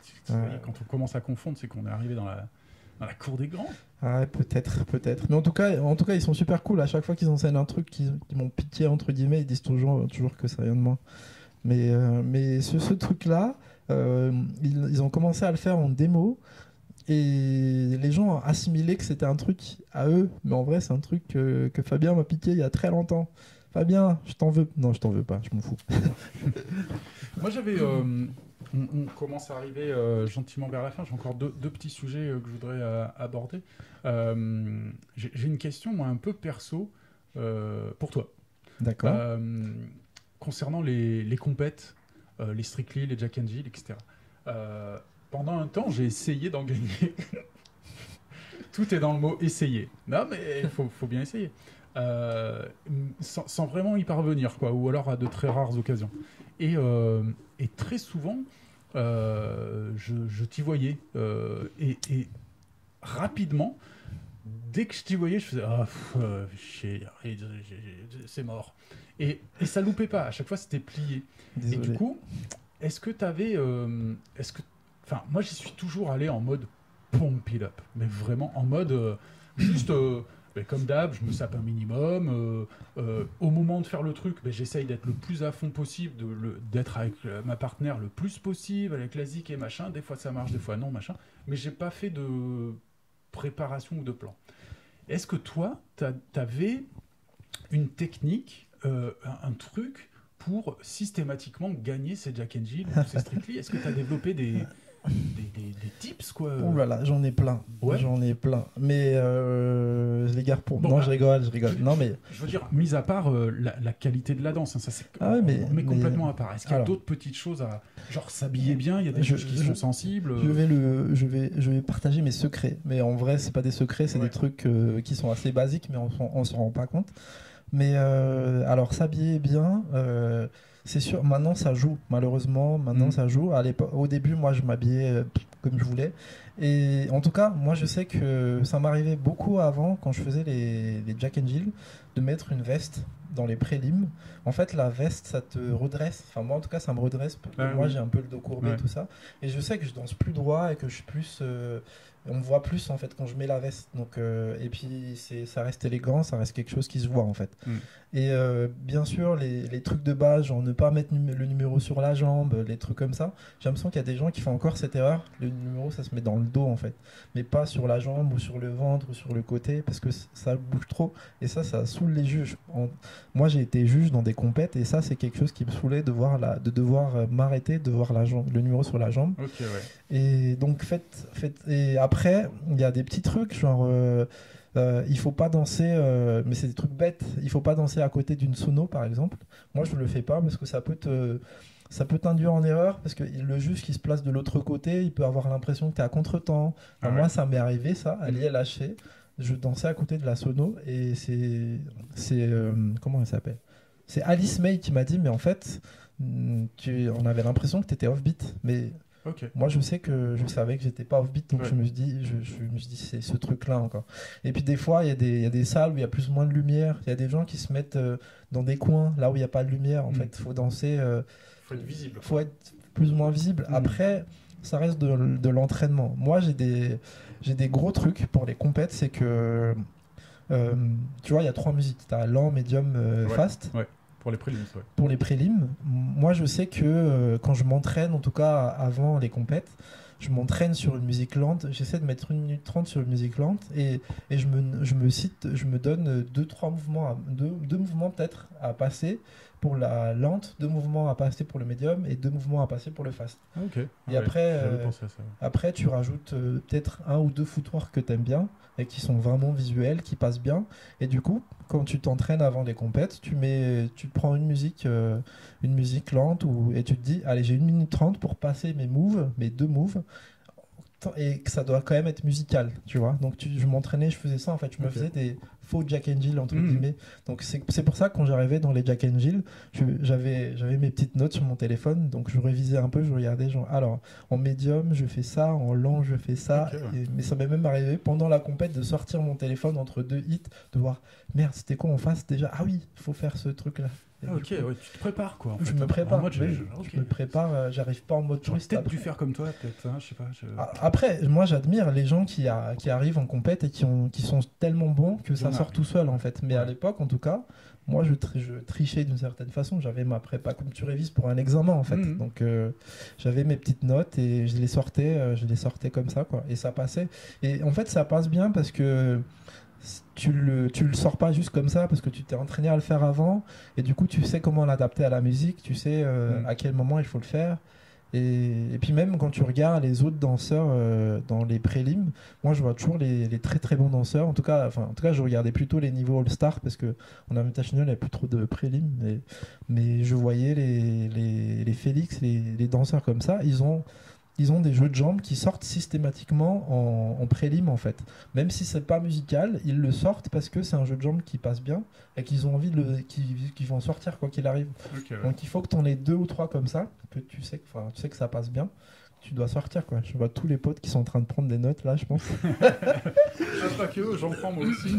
Tu vois, Ouais. quand on commence à confondre, c'est qu'on est arrivé dans la cour des grands. Ah, peut-être. Mais en tout cas, ils sont super cool. À chaque fois qu'ils enseignent un truc qu'ils m'ont pitié, entre guillemets, ils disent toujours que ça vient de moi. Mais ce truc-là, ils ont commencé à le faire en démo. Et les gens ont assimilé que c'était un truc à eux. Mais en vrai, c'est un truc que Fabien m'a piqué il y a très longtemps. Fabien, je t'en veux. Non, je t'en veux pas, je m'en fous. Moi j'avais on commence à arriver gentiment vers la fin. J'ai encore deux petits sujets que je voudrais aborder. J'ai une question moi un peu perso pour toi. D'accord. Concernant les compètes, les Strictly, les Jack and Jill, etc. Pendant un temps, j'ai essayé d'en gagner. Tout est dans le mot essayer. Non, mais il faut bien essayer. Sans vraiment y parvenir, quoi, ou alors à de très rares occasions. Et très souvent, je t'y voyais. Et rapidement, dès que je t'y voyais, je faisais ah, c'est mort. Et ça loupait pas. À chaque fois, c'était plié. Désolé. Et du coup, est-ce que tu avais. Enfin, moi, j'y suis toujours allé en mode pump it up. Mais vraiment en mode. Juste. Comme d'hab, je me sape un minimum. Au moment de faire le truc, j'essaye d'être le plus à fond possible, d'être avec ma partenaire le plus possible, avec la zik et machin. Des fois, ça marche, des fois, non, machin. Mais j'ai pas fait de préparation ou de plan. Est-ce que toi, t'avais une technique, un truc pour systématiquement gagner ces Jack and Jill ou ces Strictly? Est-ce que tu as développé des tips, quoi? Oh là là, j'en ai plein. Ouais. J'en ai plein. Mais je les garde pour. Bon, non, bah, je rigole. Non, mais. Je veux dire, mis à part la qualité de la danse, hein, ça c'est Ah ouais, on met complètement à part. Est-ce qu'il y a alors, d'autres petites choses à. Genre s'habiller bien, il y a des je- choses qui je- sont sensibles. Je vais partager mes secrets. Mais en vrai, c'est pas des secrets, c'est Ouais. des trucs qui sont assez basiques, mais on s'en rend pas compte. Mais alors s'habiller bien, c'est sûr. Maintenant ça joue. Malheureusement, maintenant ça joue. Au début, moi je m'habillais comme je voulais. Et en tout cas, moi je sais que ça m'arrivait beaucoup avant quand je faisais les Jack and Jill de mettre une veste dans les prélims. En fait, la veste, ça te redresse. Enfin, moi en tout cas, ça me redresse. Moi, j'ai un peu le dos courbé, tout ça. Et je sais que je danse plus droit et que je suis plus. On me voit plus en fait quand je mets la veste. Donc, et puis ça reste élégant, ça reste quelque chose qui se voit en fait. Et bien sûr, les trucs de base, genre ne pas mettre le numéro sur la jambe, les trucs comme ça. J'ai l'impression qu'il y a des gens qui font encore cette erreur. Le numéro, ça se met dans le dos en fait, mais pas sur la jambe ou sur le ventre ou sur le côté parce que ça bouge trop et ça saoule les juges. Moi, j'ai été juge dans des compètes et ça, c'est quelque chose qui me saoulait de devoir m'arrêter, de voir le numéro sur la jambe. Ok, ouais. Et donc, et après, il y a des petits trucs genre. Il faut pas danser, mais c'est des trucs bêtes. Il faut pas danser à côté d'une sono, par exemple. Moi, je le fais pas parce que ça peut t'induire en erreur parce que le juge qui se place de l'autre côté, il peut avoir l'impression que tu es à contre-temps. Moi, ça m'est arrivé, ça, à l'ILHC. Je dansais à côté de la sono et comment elle s'appelle ? C'est Alice May qui m'a dit, mais en fait, on avait l'impression que tu étais off-beat. Mais moi, je savais que j'étais pas off-beat, donc je me suis dit, c'est ce truc-là encore. Et puis des fois, il y a des salles où il y a plus ou moins de lumière. Il y a des gens qui se mettent dans des coins, là où il n'y a pas de lumière. En fait, faut danser. Faut être visible. Faut être plus ou moins visible. Après, ça reste de l'entraînement. Moi, j'ai des gros trucs pour les compètes, c'est que tu vois, il y a 3 musiques. T'as lent, médium, fast. Ouais. Pour les prélims, ouais. Pour les prélims, moi je sais que quand je m'entraîne, en tout cas avant les compètes, je m'entraîne sur une musique lente. J'essaie de mettre 1 minute 30 sur une musique lente et je me donne 2-3 mouvements, deux mouvements peut-être à passer pour la lente, 2 mouvements à passer pour le médium et 2 mouvements à passer pour le fast. Et après, tu rajoutes peut-être 1 ou 2 footwork que tu aimes bien et qui sont vraiment visuels, qui passent bien. Et du coup, quand tu t'entraînes avant les compètes, tu te prends une musique lente et tu te dis, allez, j'ai 1 minute 30 pour passer mes 2 moves. Et que ça doit quand même être musical, tu vois. Donc je m'entraînais, je faisais ça en fait, je me faisais des faux Jack and Jill entre guillemets. Donc c'est pour ça que quand j'arrivais dans les Jack and Jill, j'avais mes petites notes sur mon téléphone, donc je révisais un peu, je regardais genre alors en médium je fais ça, en lent je fais ça, mais ça m'est même arrivé pendant la compète de sortir mon téléphone entre 2 hits, de voir merde c'était quoi en face déjà, ah oui il faut faire ce truc là. Tu te prépares quoi. Je me prépare, je me prépare, j'arrive pas en mode touriste. J'aurais peut-être dû faire comme toi, peut-être, hein, je sais pas. Après, moi j'admire les gens qui arrivent en compète et qui sont tellement bons que ça sort tout seul en fait. Mais à l'époque, en tout cas, moi je trichais d'une certaine façon. J'avais ma prépa comme tu révises pour un examen en fait. Donc j'avais mes petites notes et je les sortais comme ça quoi. Et ça passait. Et en fait, ça passe bien parce que tu le sors pas juste comme ça parce que tu t'es entraîné à le faire avant et du coup tu sais comment l'adapter à la musique, tu sais à quel moment il faut le faire et puis même quand tu regardes les autres danseurs dans les prélims, moi je vois toujours les très très bons danseurs, en tout cas je regardais plutôt les niveaux All-Star parce que en Invitational il n'y a plus trop de prélims mais je voyais les Félix, les danseurs comme ça, ils ont des jeux de jambes qui sortent systématiquement en prélim en fait. Même si c'est pas musical, ils le sortent parce que c'est un jeu de jambes qui passe bien et qu'ils ont envie qu'ils vont sortir quoi qu'il arrive. Donc il faut que tu en aies 2 ou 3 comme ça, que tu sais que ça passe bien. Tu dois sortir quoi. Je vois tous les potes qui sont en train de prendre des notes là, je pense. Pas que eux, j'en prends moi aussi.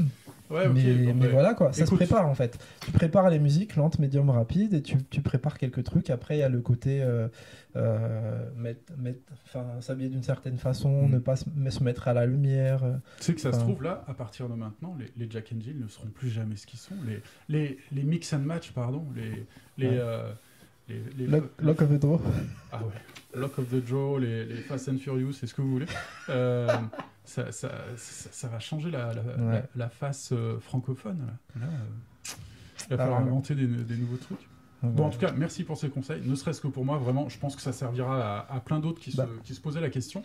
Ouais, mais voilà quoi, ça se prépare en fait. Tu prépares les musiques lentes, médium, rapides et tu prépares quelques trucs. Après il y a le côté s'habiller d'une certaine façon, ne pas se mettre à la lumière. Tu sais que ça se trouve là, à partir de maintenant, les Jack and Jill ne seront plus jamais ce qu'ils sont. Les mix and match, pardon, les Lock of the Draw. Ah ouais, Lock of the Draw, les Fast and Furious, c'est ce que vous voulez. Ça va changer la face francophone. Là, il va falloir inventer des nouveaux trucs. Bon, en tout cas, merci pour ces conseils. Ne serait-ce que pour moi, vraiment, je pense que ça servira à plein d'autres qui se posaient la question.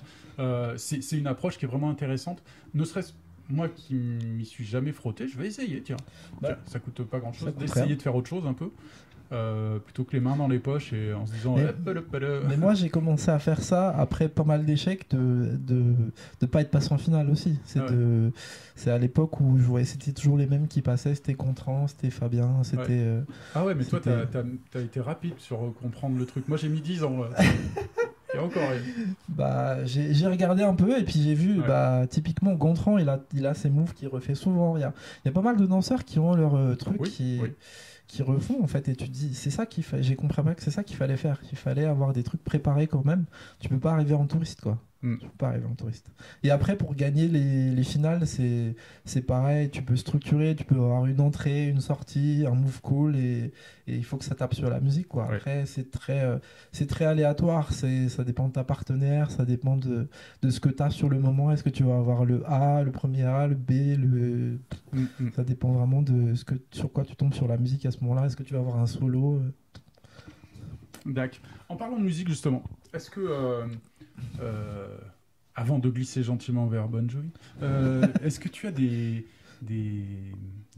C'est une approche qui est vraiment intéressante. Ne serait-ce moi qui m'y suis jamais frotté, je vais essayer. Tiens, ça coûte pas grand-chose d'essayer de faire autre chose un peu. plutôt que les mains dans les poches et en se disant. Mais moi, j'ai commencé à faire ça après pas mal d'échecs de pas être passé en finale aussi. C'est à l'époque où je voyais, c'était toujours les mêmes qui passaient. C'était Gontran, c'était Fabien, c'était. Ah ouais, mais toi, t'as été rapide sur comprendre le truc. Moi, j'ai mis 10 ans. Et encore. Bah, j'ai regardé un peu et puis j'ai vu, typiquement Gontran, il a ses moves qu'il refait souvent. Il y a pas mal de danseurs qui ont leur truc qui refont en fait, et tu te dis c'est ça j'ai compris après que c'est ça qu'il fallait faire, il fallait avoir des trucs préparés quand même. Tu peux pas arriver en touriste quoi. Tu peux pas arriver en touriste. Et après pour gagner les finales c'est pareil, tu peux structurer, tu peux avoir une entrée, une sortie, un move cool et il faut que ça tape sur la musique quoi. Après c'est très aléatoire, ça dépend de ta partenaire, ça dépend de ce que tu as sur le moment. Est-ce que tu vas avoir le A, le premier A, le B, ça dépend vraiment de sur quoi tu tombes sur la musique à ce moment-là. Est-ce que tu vas avoir un solo D'accord. En parlant de musique justement, est-ce que avant de glisser gentiment vers Bon Jovi, est-ce que tu as des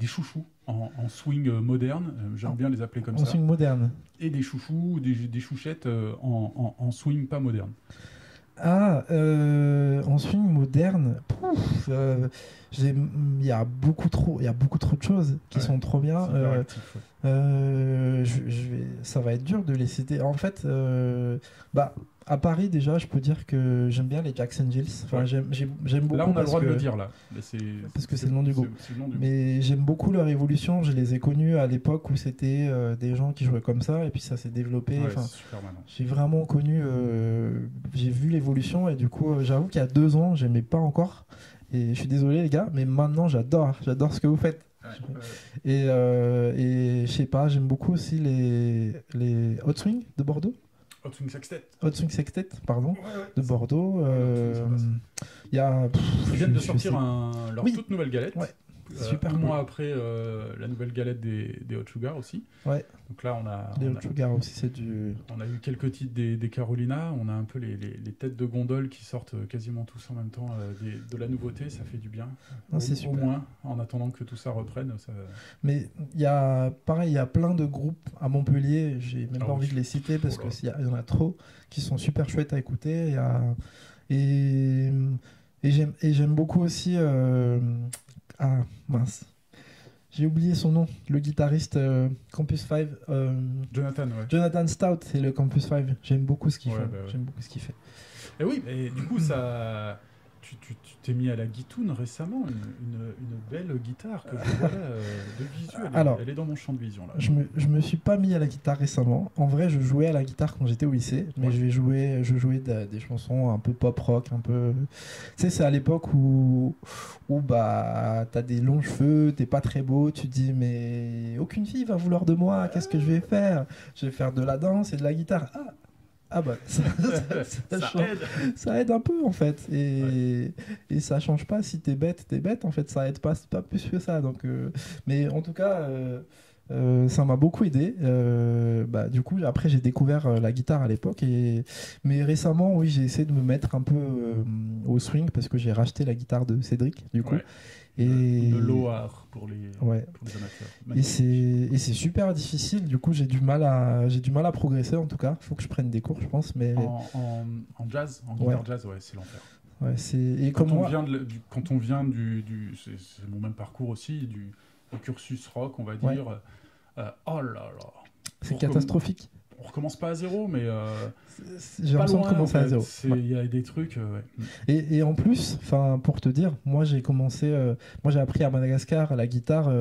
chouchous en swing moderne, j'aime bien les appeler comme ça. En swing moderne. Et des chouchous, des chouchettes en swing pas moderne. En swing moderne, il y a beaucoup trop de choses qui sont trop bien. Ça va être dur de les citer. En fait, à Paris déjà, je peux dire que j'aime bien les Jackson Gills. Enfin, j'aime beaucoup. Là, on a le droit de le dire là. Parce que c'est le nom du groupe. Mais j'aime beaucoup leur évolution. Je les ai connus à l'époque où c'était des gens qui jouaient comme ça, et puis ça s'est développé. J'ai vraiment connu. J'ai vu l'évolution, et du coup, j'avoue qu'il y a 2 ans, j'aimais pas encore. Et je suis désolé les gars, mais maintenant j'adore ce que vous faites. Et je sais pas, j'aime beaucoup aussi les Hot Swing de Bordeaux. Hot Swing Sextet, pardon, de Bordeaux. Ils viennent de sortir leur toute nouvelle galette. Super un mois après la nouvelle galette des Hot Sugar aussi. Donc là, Hot Sugar aussi, c'est du. On a eu quelques titres des Carolina. On a un peu les têtes de gondole qui sortent quasiment tous en même temps de la nouveauté. Ça fait du bien. C'est super. Au moins, en attendant que tout ça reprenne. Mais il y a plein de groupes à Montpellier. J'ai même pas envie de les citer parce qu'il y en a trop qui sont super chouettes à écouter. Et j'aime beaucoup aussi. Ah mince, j'ai oublié son nom, le guitariste Campus 5. Jonathan Stout, c'est le Campus 5. J'aime beaucoup ce qu'il fait. J'aime beaucoup ce qu'il fait. Et oui, et du coup, tu t'es mis à la guitoune récemment, une belle guitare que je vois là, de visu. Elle est dans mon champ de vision là. Je me suis pas mis à la guitare récemment. En vrai, je jouais à la guitare quand j'étais au lycée, mais je jouais des chansons un peu pop rock, un peu. Tu sais, c'est à l'époque où t'as des longs cheveux, t'es pas très beau, tu te dis mais aucune fille va vouloir de moi. Qu'est-ce que je vais faire? Je vais faire de la danse et de la guitare. Ça aide un peu en fait, et ça change pas. Si t'es bête en fait, ça aide pas plus que ça. Donc mais en tout cas ça m'a beaucoup aidé. Du coup après j'ai découvert la guitare à l'époque, mais récemment oui, j'ai essayé de me mettre un peu au swing parce que j'ai racheté la guitare de Cédric du coup. Et de Loar pour les amateurs. Et c'est super difficile. Du coup, j'ai du mal à progresser en tout cas. Faut que je prenne des cours, je pense. Mais en jazz, en guitare jazz, c'est l'enfer. Et quand on vient c'est mon même parcours aussi, du cursus rock, on va dire. Oh là là. C'est catastrophique. On recommence pas à zéro, mais j'ai l'impression de commencer à zéro. Il y a des trucs. Et en plus, pour te dire, moi j'ai appris à Madagascar la guitare.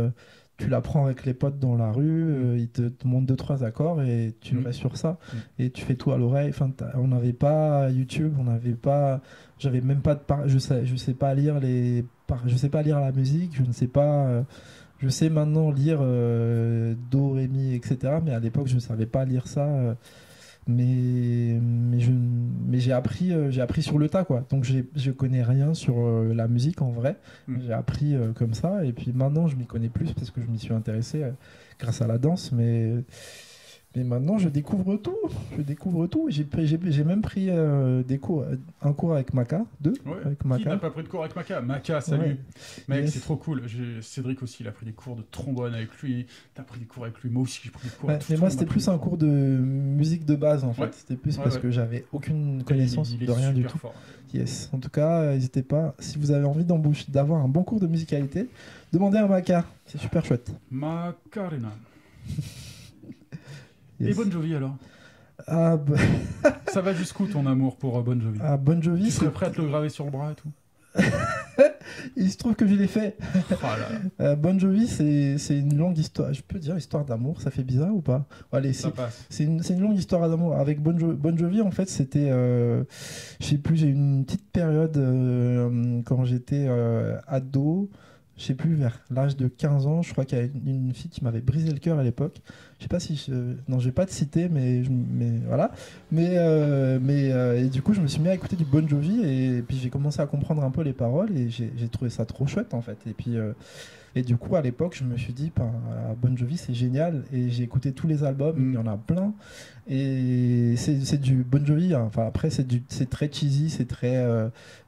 Tu la prends avec les potes dans la rue, ils te montrent 2-3 accords et tu restes sur ça. Et tu fais tout à l'oreille. On n'avait pas YouTube, j'avais même pas je sais pas lire la musique, je ne sais pas. Je sais maintenant lire Do, Ré, Mi, etc. Mais à l'époque, je ne savais pas lire ça. Mais j'ai appris sur le tas, quoi. Donc, je connais rien sur la musique en vrai. J'ai appris comme ça. Et puis maintenant, je m'y connais plus parce que je m'y suis intéressé grâce à la danse. Mais Mais maintenant, je découvre tout. J'ai même pris un cours avec Maka, avec Qui Maka. n'a pas pris de cours avec Maka? Maka, salut. Ouais. Mec, Yes. c'est trop cool. Cédric aussi, il a pris des cours de trombone avec lui. T'as pris des cours avec lui. Moi aussi, j'ai pris des cours. Ouais, Tout mais le moi, monde c'était a pris plus des un cours de musique de base en fait. Ouais. C'était plus Ouais, parce ouais. que j'avais aucune connaissance Il est de rien du super tout. fort. Yes. En tout cas, n'hésitez pas. Si vous avez envie d'avoir un bon cours de musicalité, demandez à Maka. C'est super chouette. Macarena. Yes. Et Bon Jovi alors? Ah, bah, Ça va jusqu'où ton amour pour Bon Jovi? ah, Bon Jovi, Tu serais c'est... prêt à te le graver sur le bras et tout? il se trouve que je l'ai fait. Oh là là, Bon Jovi, c'est une longue histoire. Je peux dire histoire d'amour, ça fait bizarre ou pas? Allez, ça passe. c'est une longue histoire d'amour. Avec Bon Jovi, en fait, c'était. Je sais plus, j'ai eu une petite période quand j'étais ado. Je sais plus, vers l'âge de 15 ans, je crois qu'il y a une fille qui m'avait brisé le cœur à l'époque. Je sais pas si. Non, je vais pas te citer, mais voilà. Et du coup, je me suis mis à écouter du Bon Jovi et puis j'ai commencé à comprendre un peu les paroles et j'ai trouvé ça trop chouette en fait. Et puis. Et du coup, à l'époque, je me suis dit, Bon Jovi, c'est génial. Et j'ai écouté tous les albums, il y en a plein. Et c'est du Bon Jovi. Hein. Enfin, après, c'est très cheesy, c'est très.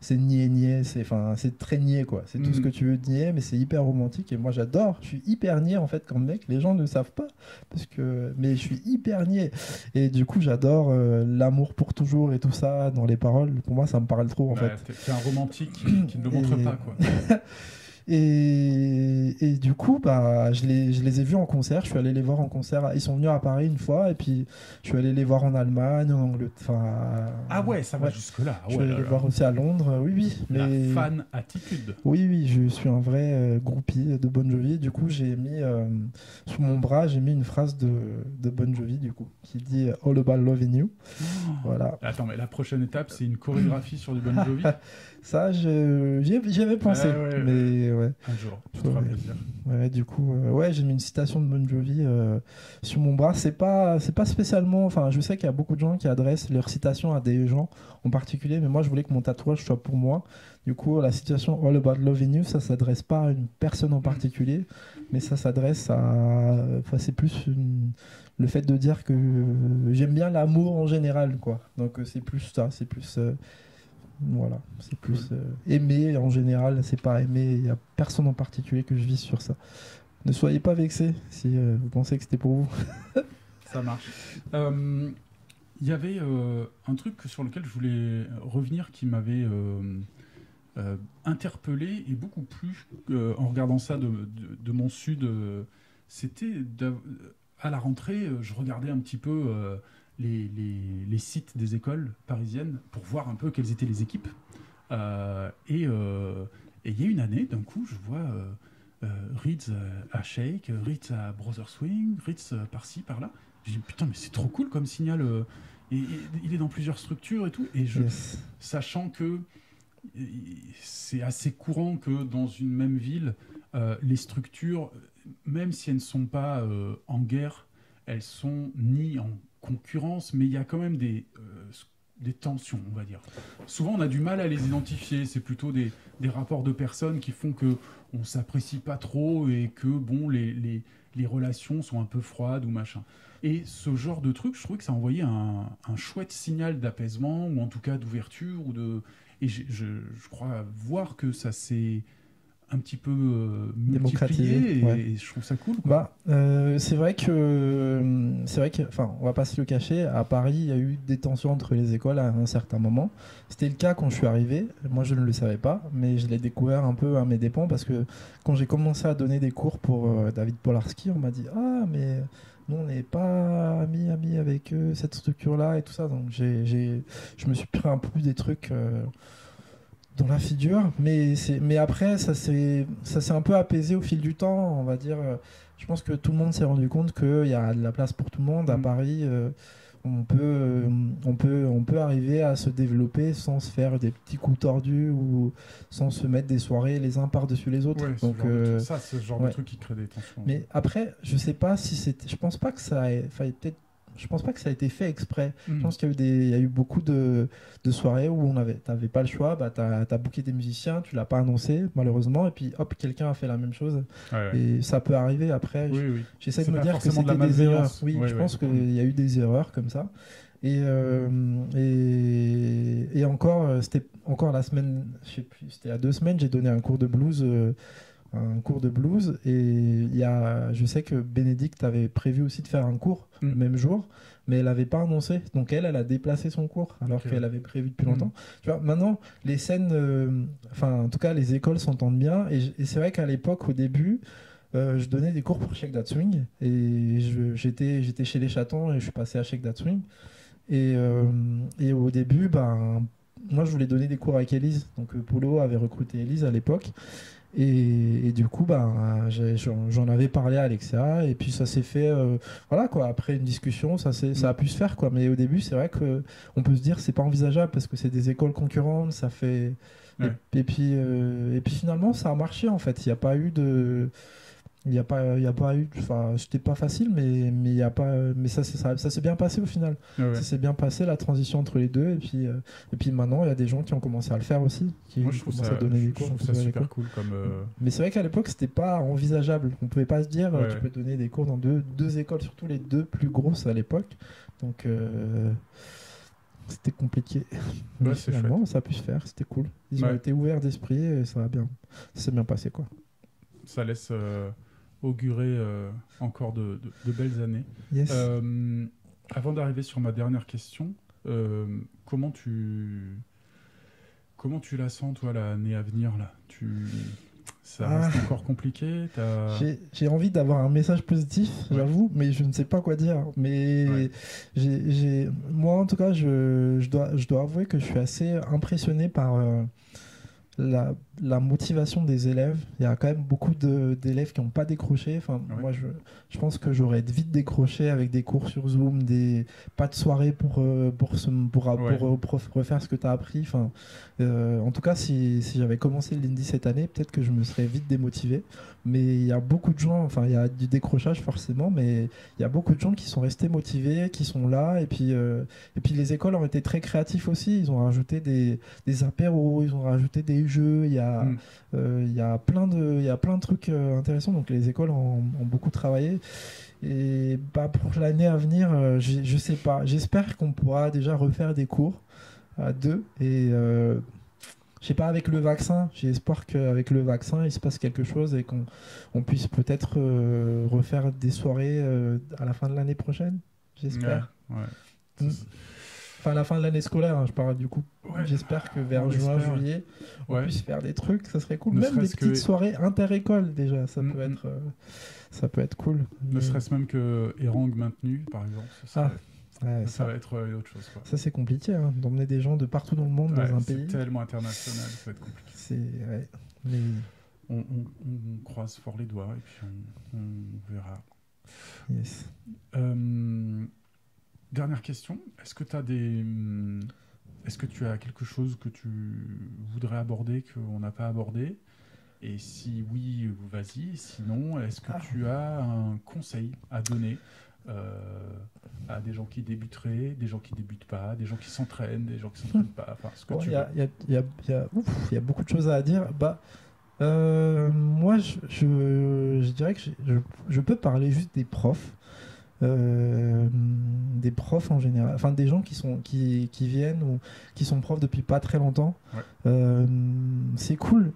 C'est niais. C'est très niais, quoi. C'est tout ce que tu veux nier, mais c'est hyper romantique. Et moi, j'adore. Je suis hyper niais, en fait, comme mec. Les gens ne savent pas. Mais je suis hyper niais. Et du coup, j'adore l'amour pour toujours et tout ça dans les paroles. Pour moi, ça me parle trop, en fait. T'es un romantique qui ne le montre pas, quoi. Et du coup, je les ai vus en concert. Je suis allé les voir en concert. Ils sont venus à Paris une fois, et puis je suis allé les voir en Allemagne, en Angleterre. Ah ouais, ça va jusque-là. Je suis allé les voir aussi à Londres. Oui. La Mais... fan attitude. Oui, je suis un vrai groupie de Bon Jovi. Du coup, j'ai mis sous mon bras, j'ai mis une phrase de Bon Jovi, du coup, qui dit All About Loving You. Voilà. Attends, mais la prochaine étape, c'est une chorégraphie sur du Bon Jovi. Ça, j'y avais pensé. Ouais. Mais ouais. Un jour, ça fera plaisir. Ouais, du coup, j'ai mis une citation de Bon Jovi sur mon bras. C'est pas spécialement. Enfin, je sais qu'il y a beaucoup de gens qui adressent leurs citations à des gens en particulier, mais moi, je voulais que mon tatouage soit pour moi. Du coup, la citation All About Loving You, ça s'adresse pas à une personne en particulier, mais ça s'adresse à. Enfin, c'est plus le fait de dire que j'aime bien l'amour en général, quoi. Donc, c'est plus ça, c'est plus. Voilà, c'est plus aimer en général, c'est pas aimer, il n'y a personne en particulier que je vise sur ça. Ne soyez pas vexés si vous pensez que c'était pour vous. Ça marche. Il y avait un truc sur lequel je voulais revenir qui m'avait interpellé et beaucoup plus en regardant ça de mon sud. C'était à la rentrée, je regardais un petit peu les sites des écoles parisiennes pour voir un peu quelles étaient les équipes. Et il y a une année, d'un coup, je vois Ritz à Shake, Ritz à Brother Swing, Ritz par-ci, par-là. Je dis putain, mais c'est trop cool comme signal. Et il est dans plusieurs structures et tout. Et sachant que c'est assez courant que dans une même ville, les structures, même si elles ne sont pas en guerre, elles sont ni en concurrence, mais il y a quand même des tensions, on va dire. Souvent, on a du mal à les identifier. C'est plutôt des rapports de personnes qui font que on s'apprécie pas trop et que bon, les relations sont un peu froides ou machin. Et ce genre de truc, je trouvais que ça envoyait un chouette signal d'apaisement ou en tout cas d'ouverture et je crois voir que ça s'est un petit peu multiplié et je trouve ça cool, quoi. C'est vrai que enfin, on va pas se le cacher, à Paris il y a eu des tensions entre les écoles à un certain moment. C'était le cas quand je suis arrivé. Moi je ne le savais pas, mais je l'ai découvert un peu à mes dépens parce que quand j'ai commencé à donner des cours pour David Polarski, on m'a dit mais nous on n'est pas amis avec cette structure là et tout ça, donc je me suis pris un peu des trucs dans la figure, mais après ça s'est un peu apaisé au fil du temps, on va dire. Je pense que tout le monde s'est rendu compte qu'il y a de la place pour tout le monde à Paris. On peut arriver à se développer sans se faire des petits coups tordus ou sans se mettre des soirées les uns par-dessus les autres. Ouais, donc c'est ce genre de truc qui crée des tensions. Mais après, je sais pas si c'était. Je pense pas que ça ait. Enfin, peut-être. je pense pas que ça a été fait exprès. Je pense qu'il y a il y a eu beaucoup de soirées où t'avais pas le choix, bah t'as booké des musiciens, tu l'as pas annoncé malheureusement, et puis hop, quelqu'un a fait la même chose. Ouais. Et ça peut arriver après. Oui, oui. J'essaie de C'est me pas dire que forcément de la c'était des erreurs. malveillance. Oui, Ouais, je ouais. pense qu'il y a eu des erreurs comme ça. Et encore, c'était encore la semaine, je sais plus, c'était il y a 2 semaines, j'ai donné un cours de blues. Et je sais que Bénédicte avait prévu aussi de faire un cours le même jour, mais elle n'avait pas annoncé, donc elle a déplacé son cours alors qu'elle avait prévu depuis longtemps. Tu vois, maintenant les scènes, enfin en tout cas les écoles s'entendent bien, et c'est vrai qu'à l'époque, au début, je donnais des cours pour Shake That Swing, et j'étais chez les Chatons et je suis passé à Shake That Swing, et au début, moi je voulais donner des cours avec Élise, donc Polo avait recruté Élise à l'époque. Et du coup, j'en avais parlé à Alexia, et puis ça s'est fait, voilà quoi. Après une discussion, ça a pu se faire quoi. Mais au début, c'est vrai que on peut se dire c'est pas envisageable parce que c'est des écoles concurrentes, ça fait. Ouais. Et puis finalement, ça a marché en fait. Il n'y a pas eu de. Il y a pas eu, enfin, c'était pas facile, mais il y a pas, mais ça s'est bien passé au final. Ouais. Ça s'est bien passé la transition entre les deux, et puis maintenant il y a des gens qui ont commencé à le faire aussi, qui Moi, je trouve commencent ça, à donner des je cours. trouve ça super cool comme. Mais c'est vrai qu'à l'époque c'était pas envisageable. On pouvait pas se dire Ouais, tu ouais. peux donner des cours dans deux écoles, surtout les 2 plus grosses à l'époque. Donc c'était compliqué. Mais c'est finalement ça a pu se faire, c'était cool. Ils ont été ouverts d'esprit et ça s'est bien passé quoi. Ça laisse augurer encore de belles années. Yes. Avant d'arriver sur ma dernière question, comment tu la sens, toi, l'année à venir là? Ça reste encore compliqué? J'ai envie d'avoir un message positif, j'avoue, mais je ne sais pas quoi dire. Mais moi, en tout cas, je dois avouer que je suis assez impressionné par la motivation des élèves. Il y a quand même beaucoup d'élèves qui n'ont pas décroché. Enfin, moi, je pense que j'aurais vite décroché avec des cours sur Zoom, pas de soirée pour refaire ce que tu as appris. Enfin, en tout cas, si j'avais commencé l'Indie cette année, peut-être que je me serais vite démotivé. Mais il y a beaucoup de gens, enfin, il y a du décrochage forcément, mais il y a beaucoup de gens qui sont restés motivés, qui sont là. Et puis les écoles ont été très créatifs aussi. Ils ont rajouté des apéros, ils ont rajouté des jeux. Il y a plein de trucs intéressants. Donc les écoles ont beaucoup travaillé. Et pour l'année à venir, je sais pas. J'espère qu'on pourra déjà refaire des cours à 2. Et je sais pas, avec le vaccin, j'ai espoir qu'avec le vaccin, il se passe quelque chose et qu'on puisse peut-être refaire des soirées à la fin de l'année prochaine. J'espère. Ouais. Enfin, à la fin de l'année scolaire, hein, je parle du coup. Ouais. J'espère que vers juin, juillet, on puisse faire des trucs, ça serait cool. Même des petites soirées inter-écoles déjà, ça peut être cool. Ne serait-ce même que Erang maintenu, par exemple. Ça va être une autre chose. Quoi. Ça, c'est compliqué, hein, d'emmener des gens de partout dans le monde dans un pays. C'est tellement international, ça va être compliqué. Mais... On croise fort les doigts et puis on verra. Yes. Dernière question. Est-ce que tu as quelque chose que tu voudrais aborder qu'on n'a pas abordé? Et si oui, vas-y. Sinon, est-ce que tu as un conseil à donner à des gens qui débuteraient, des gens qui débutent pas, des gens qui s'entraînent, des gens qui s'entraînent pas, enfin ce que tu veux. Il y a beaucoup de choses à dire. Moi, je dirais que je peux parler juste des profs. Des profs en général, enfin des gens qui viennent ou qui sont profs depuis pas très longtemps. C'est cool.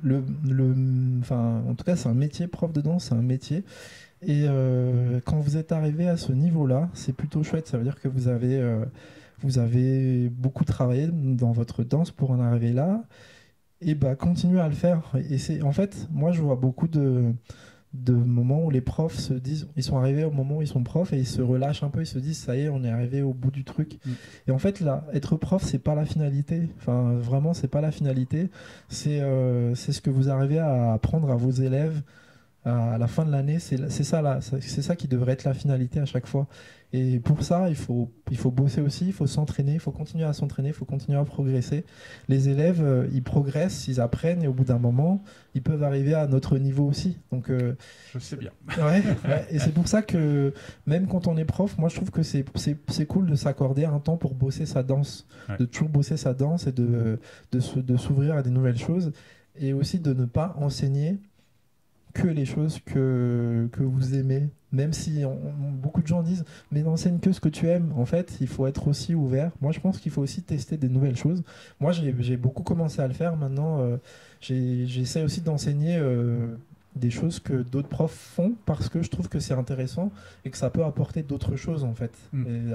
Enfin, en tout cas, c'est un métier, prof de danse, c'est un métier. Et quand vous êtes arrivé à ce niveau-là, c'est plutôt chouette. Ça veut dire que vous avez beaucoup travaillé dans votre danse pour en arriver là. Et continuez à le faire. Et en fait, moi, je vois beaucoup de moments où les profs se disent, ils sont arrivés au moment où ils sont profs et ils se relâchent un peu, ils se disent ça y est, on est arrivé au bout du truc. Et en fait là, être prof, c'est pas la finalité, enfin vraiment c'est pas la finalité, c'est ce que vous arrivez à apprendre à vos élèves à la fin de l'année, c'est ça qui devrait être la finalité à chaque fois. Et pour ça, il faut bosser aussi, il faut s'entraîner, il faut continuer à s'entraîner, il faut continuer à progresser. Les élèves, ils progressent, ils apprennent, et au bout d'un moment, ils peuvent arriver à notre niveau aussi. Donc, Je sais bien. ouais, et c'est pour ça que même quand on est prof, moi je trouve que c'est cool de s'accorder un temps pour bosser sa danse, Ouais. de toujours bosser sa danse et de s'ouvrir à des nouvelles choses, et aussi de ne pas enseigner que les choses que vous aimez. Même si beaucoup de gens disent mais n'enseigne que ce que tu aimes. En fait, il faut être aussi ouvert. Moi, je pense qu'il faut aussi tester des nouvelles choses. Moi, j'ai beaucoup commencé à le faire. Maintenant, j'essaie aussi d'enseigner des choses que d'autres profs font parce que je trouve que c'est intéressant et que ça peut apporter d'autres choses en fait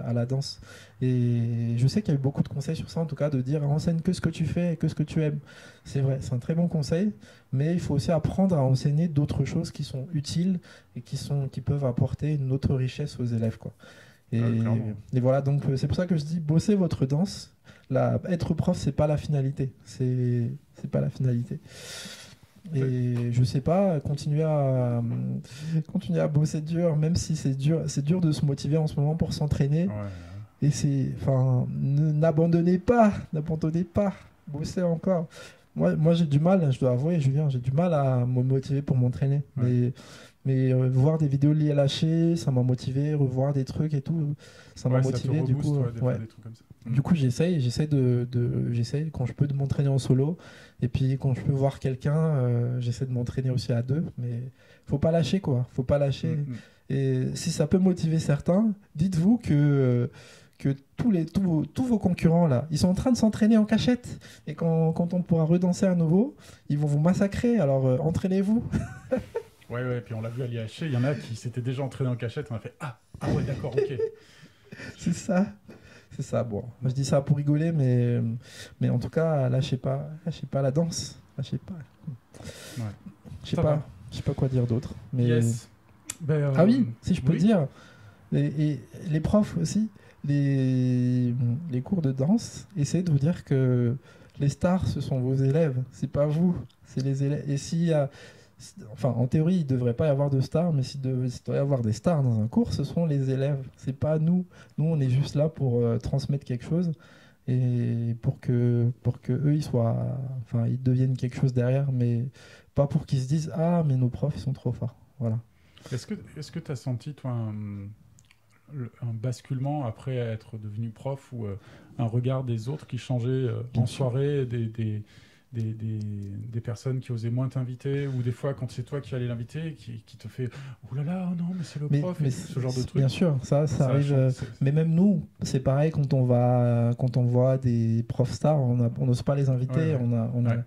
à la danse. Et je sais qu'il y a eu beaucoup de conseils sur ça, en tout cas, de dire enseigne que ce que tu fais et que ce que tu aimes. C'est vrai, c'est un très bon conseil, mais il faut aussi apprendre à enseigner d'autres choses qui sont utiles et qui peuvent apporter une autre richesse aux élèves, quoi. Et, clairement. et voilà, donc c'est pour ça que je dis bossez votre danse. Être prof, c'est pas la finalité. C'est pas la finalité. Et je sais pas, continuer à bosser dur, même si c'est dur de se motiver en ce moment pour s'entraîner. Ouais. Et n'abandonnez pas, bossez encore. Moi j'ai du mal, je dois avouer, Julien, j'ai du mal à me motiver pour m'entraîner. Ouais. Mais voir des vidéos de l'ILHC, ça m'a motivé, revoir des trucs et tout, ça m'a motivé. Du coup, des trucs comme ça. Du coup, j'essaye quand je peux de m'entraîner en solo, et puis quand je peux voir quelqu'un, j'essaie de m'entraîner aussi à deux, mais faut pas lâcher quoi, faut pas lâcher. Et si ça peut motiver certains, dites-vous que tous vos concurrents là, ils sont en train de s'entraîner en cachette, et quand on pourra redanser à nouveau, ils vont vous massacrer. Alors entraînez-vous. Ouais, puis on l'a vu à l'IHC, il y en a qui s'étaient déjà entraînés en cachette, on a fait ah ouais d'accord, ok. C'est ça, bon. Moi, je dis ça pour rigoler, mais en tout cas, lâchez pas la danse. Lâchez pas. Ouais. Je sais pas quoi dire d'autre. Mais... Yes. Ah oui, si je peux oui. dire. Et les profs aussi, les cours de danse, essayez de vous dire que les stars, ce sont vos élèves. C'est pas vous, c'est les élèves. Et s'il y a... Enfin, en théorie, il ne devrait pas y avoir de stars, mais s'il doit y avoir des stars dans un cours, ce sont les élèves. C'est pas nous. Nous, on est juste là pour transmettre quelque chose et pour que eux, ils deviennent quelque chose derrière, mais pas pour qu'ils se disent ah, mais nos profs, ils sont trop forts. Voilà. Est-ce que tu as senti, toi, un basculement après être devenu prof ou un regard des autres qui changeait en soirée, des personnes qui osaient moins t'inviter, ou des fois quand c'est toi qui allais l'inviter qui te fait oh là là, non mais c'est le prof, et ce genre de truc. Bien sûr, ça arrive. Mais même nous, c'est pareil quand on voit des profs stars, on n'ose pas les inviter. Ouais.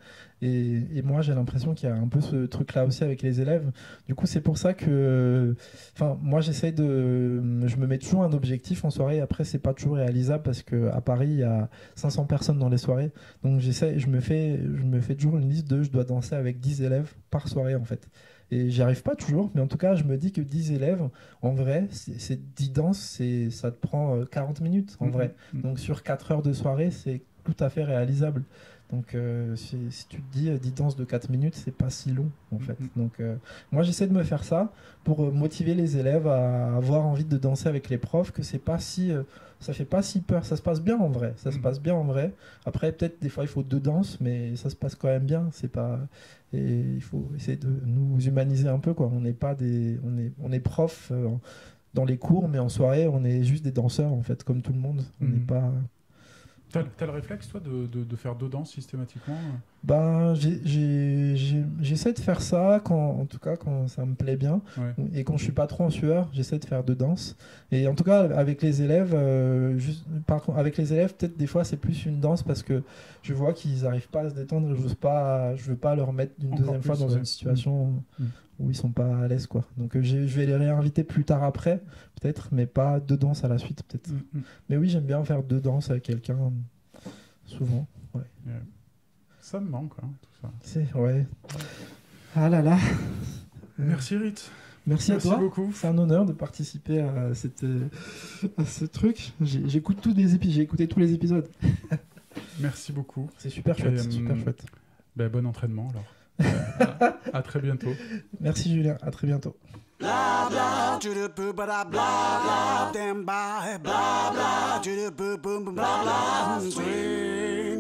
Et moi j'ai l'impression qu'il y a un peu ce truc là aussi avec les élèves. Du coup c'est pour ça que moi je me mets toujours un objectif en soirée. Après c'est pas toujours réalisable parce qu'à Paris il y a 500 personnes dans les soirées, donc je me fais toujours une liste je dois danser avec 10 élèves par soirée en fait. Et j'y arrive pas toujours, mais en tout cas je me dis que 10 élèves en vrai, c'est 10 danses, ça te prend 40 minutes en vrai. Donc sur 4 heures de soirée c'est tout à fait réalisable. Donc si tu te dis 10 danses de 4 minutes, c'est pas si long en fait. Donc moi j'essaie de me faire ça pour motiver les élèves à avoir envie de danser avec les profs, que c'est pas si ça fait pas si peur, ça se passe bien en vrai. Ça se passe bien en vrai. Après peut-être des fois il faut 2 danses, mais ça se passe quand même bien. C'est pas et il faut essayer de nous humaniser un peu quoi. On n'est pas on est prof dans les cours, mais en soirée on est juste des danseurs en fait, comme tout le monde. On n'est pas. T'as le réflexe, toi, de faire 2 danses systématiquement? J'essaie de faire ça, en tout cas quand ça me plaît bien. Ouais. Et quand je suis pas trop en sueur, j'essaie de faire 2 danses. Et en tout cas, avec les élèves, peut-être des fois, c'est plus une danse parce que je vois qu'ils n'arrivent pas à se détendre. Je veux pas leur mettre une deuxième fois dans une situation où ils sont pas à l'aise, quoi. Donc je vais les réinviter plus tard après, peut-être, mais pas 2 danses à la suite, peut-être. Mais oui, j'aime bien faire 2 danses avec quelqu'un, souvent. Ouais. Ça me manque, hein, tout ça. Ouais. Ah là là. Merci Rit. Merci à toi. Beaucoup. C'est un honneur de participer à ce truc. J'ai écouté tous les épisodes. Merci beaucoup. C'est super chouette. Super chouette. Bon entraînement alors. À très bientôt. Merci Julien, à très bientôt. Blah blah to the boo blah blah blah them bye blah blah to the boo boom blah blah swing.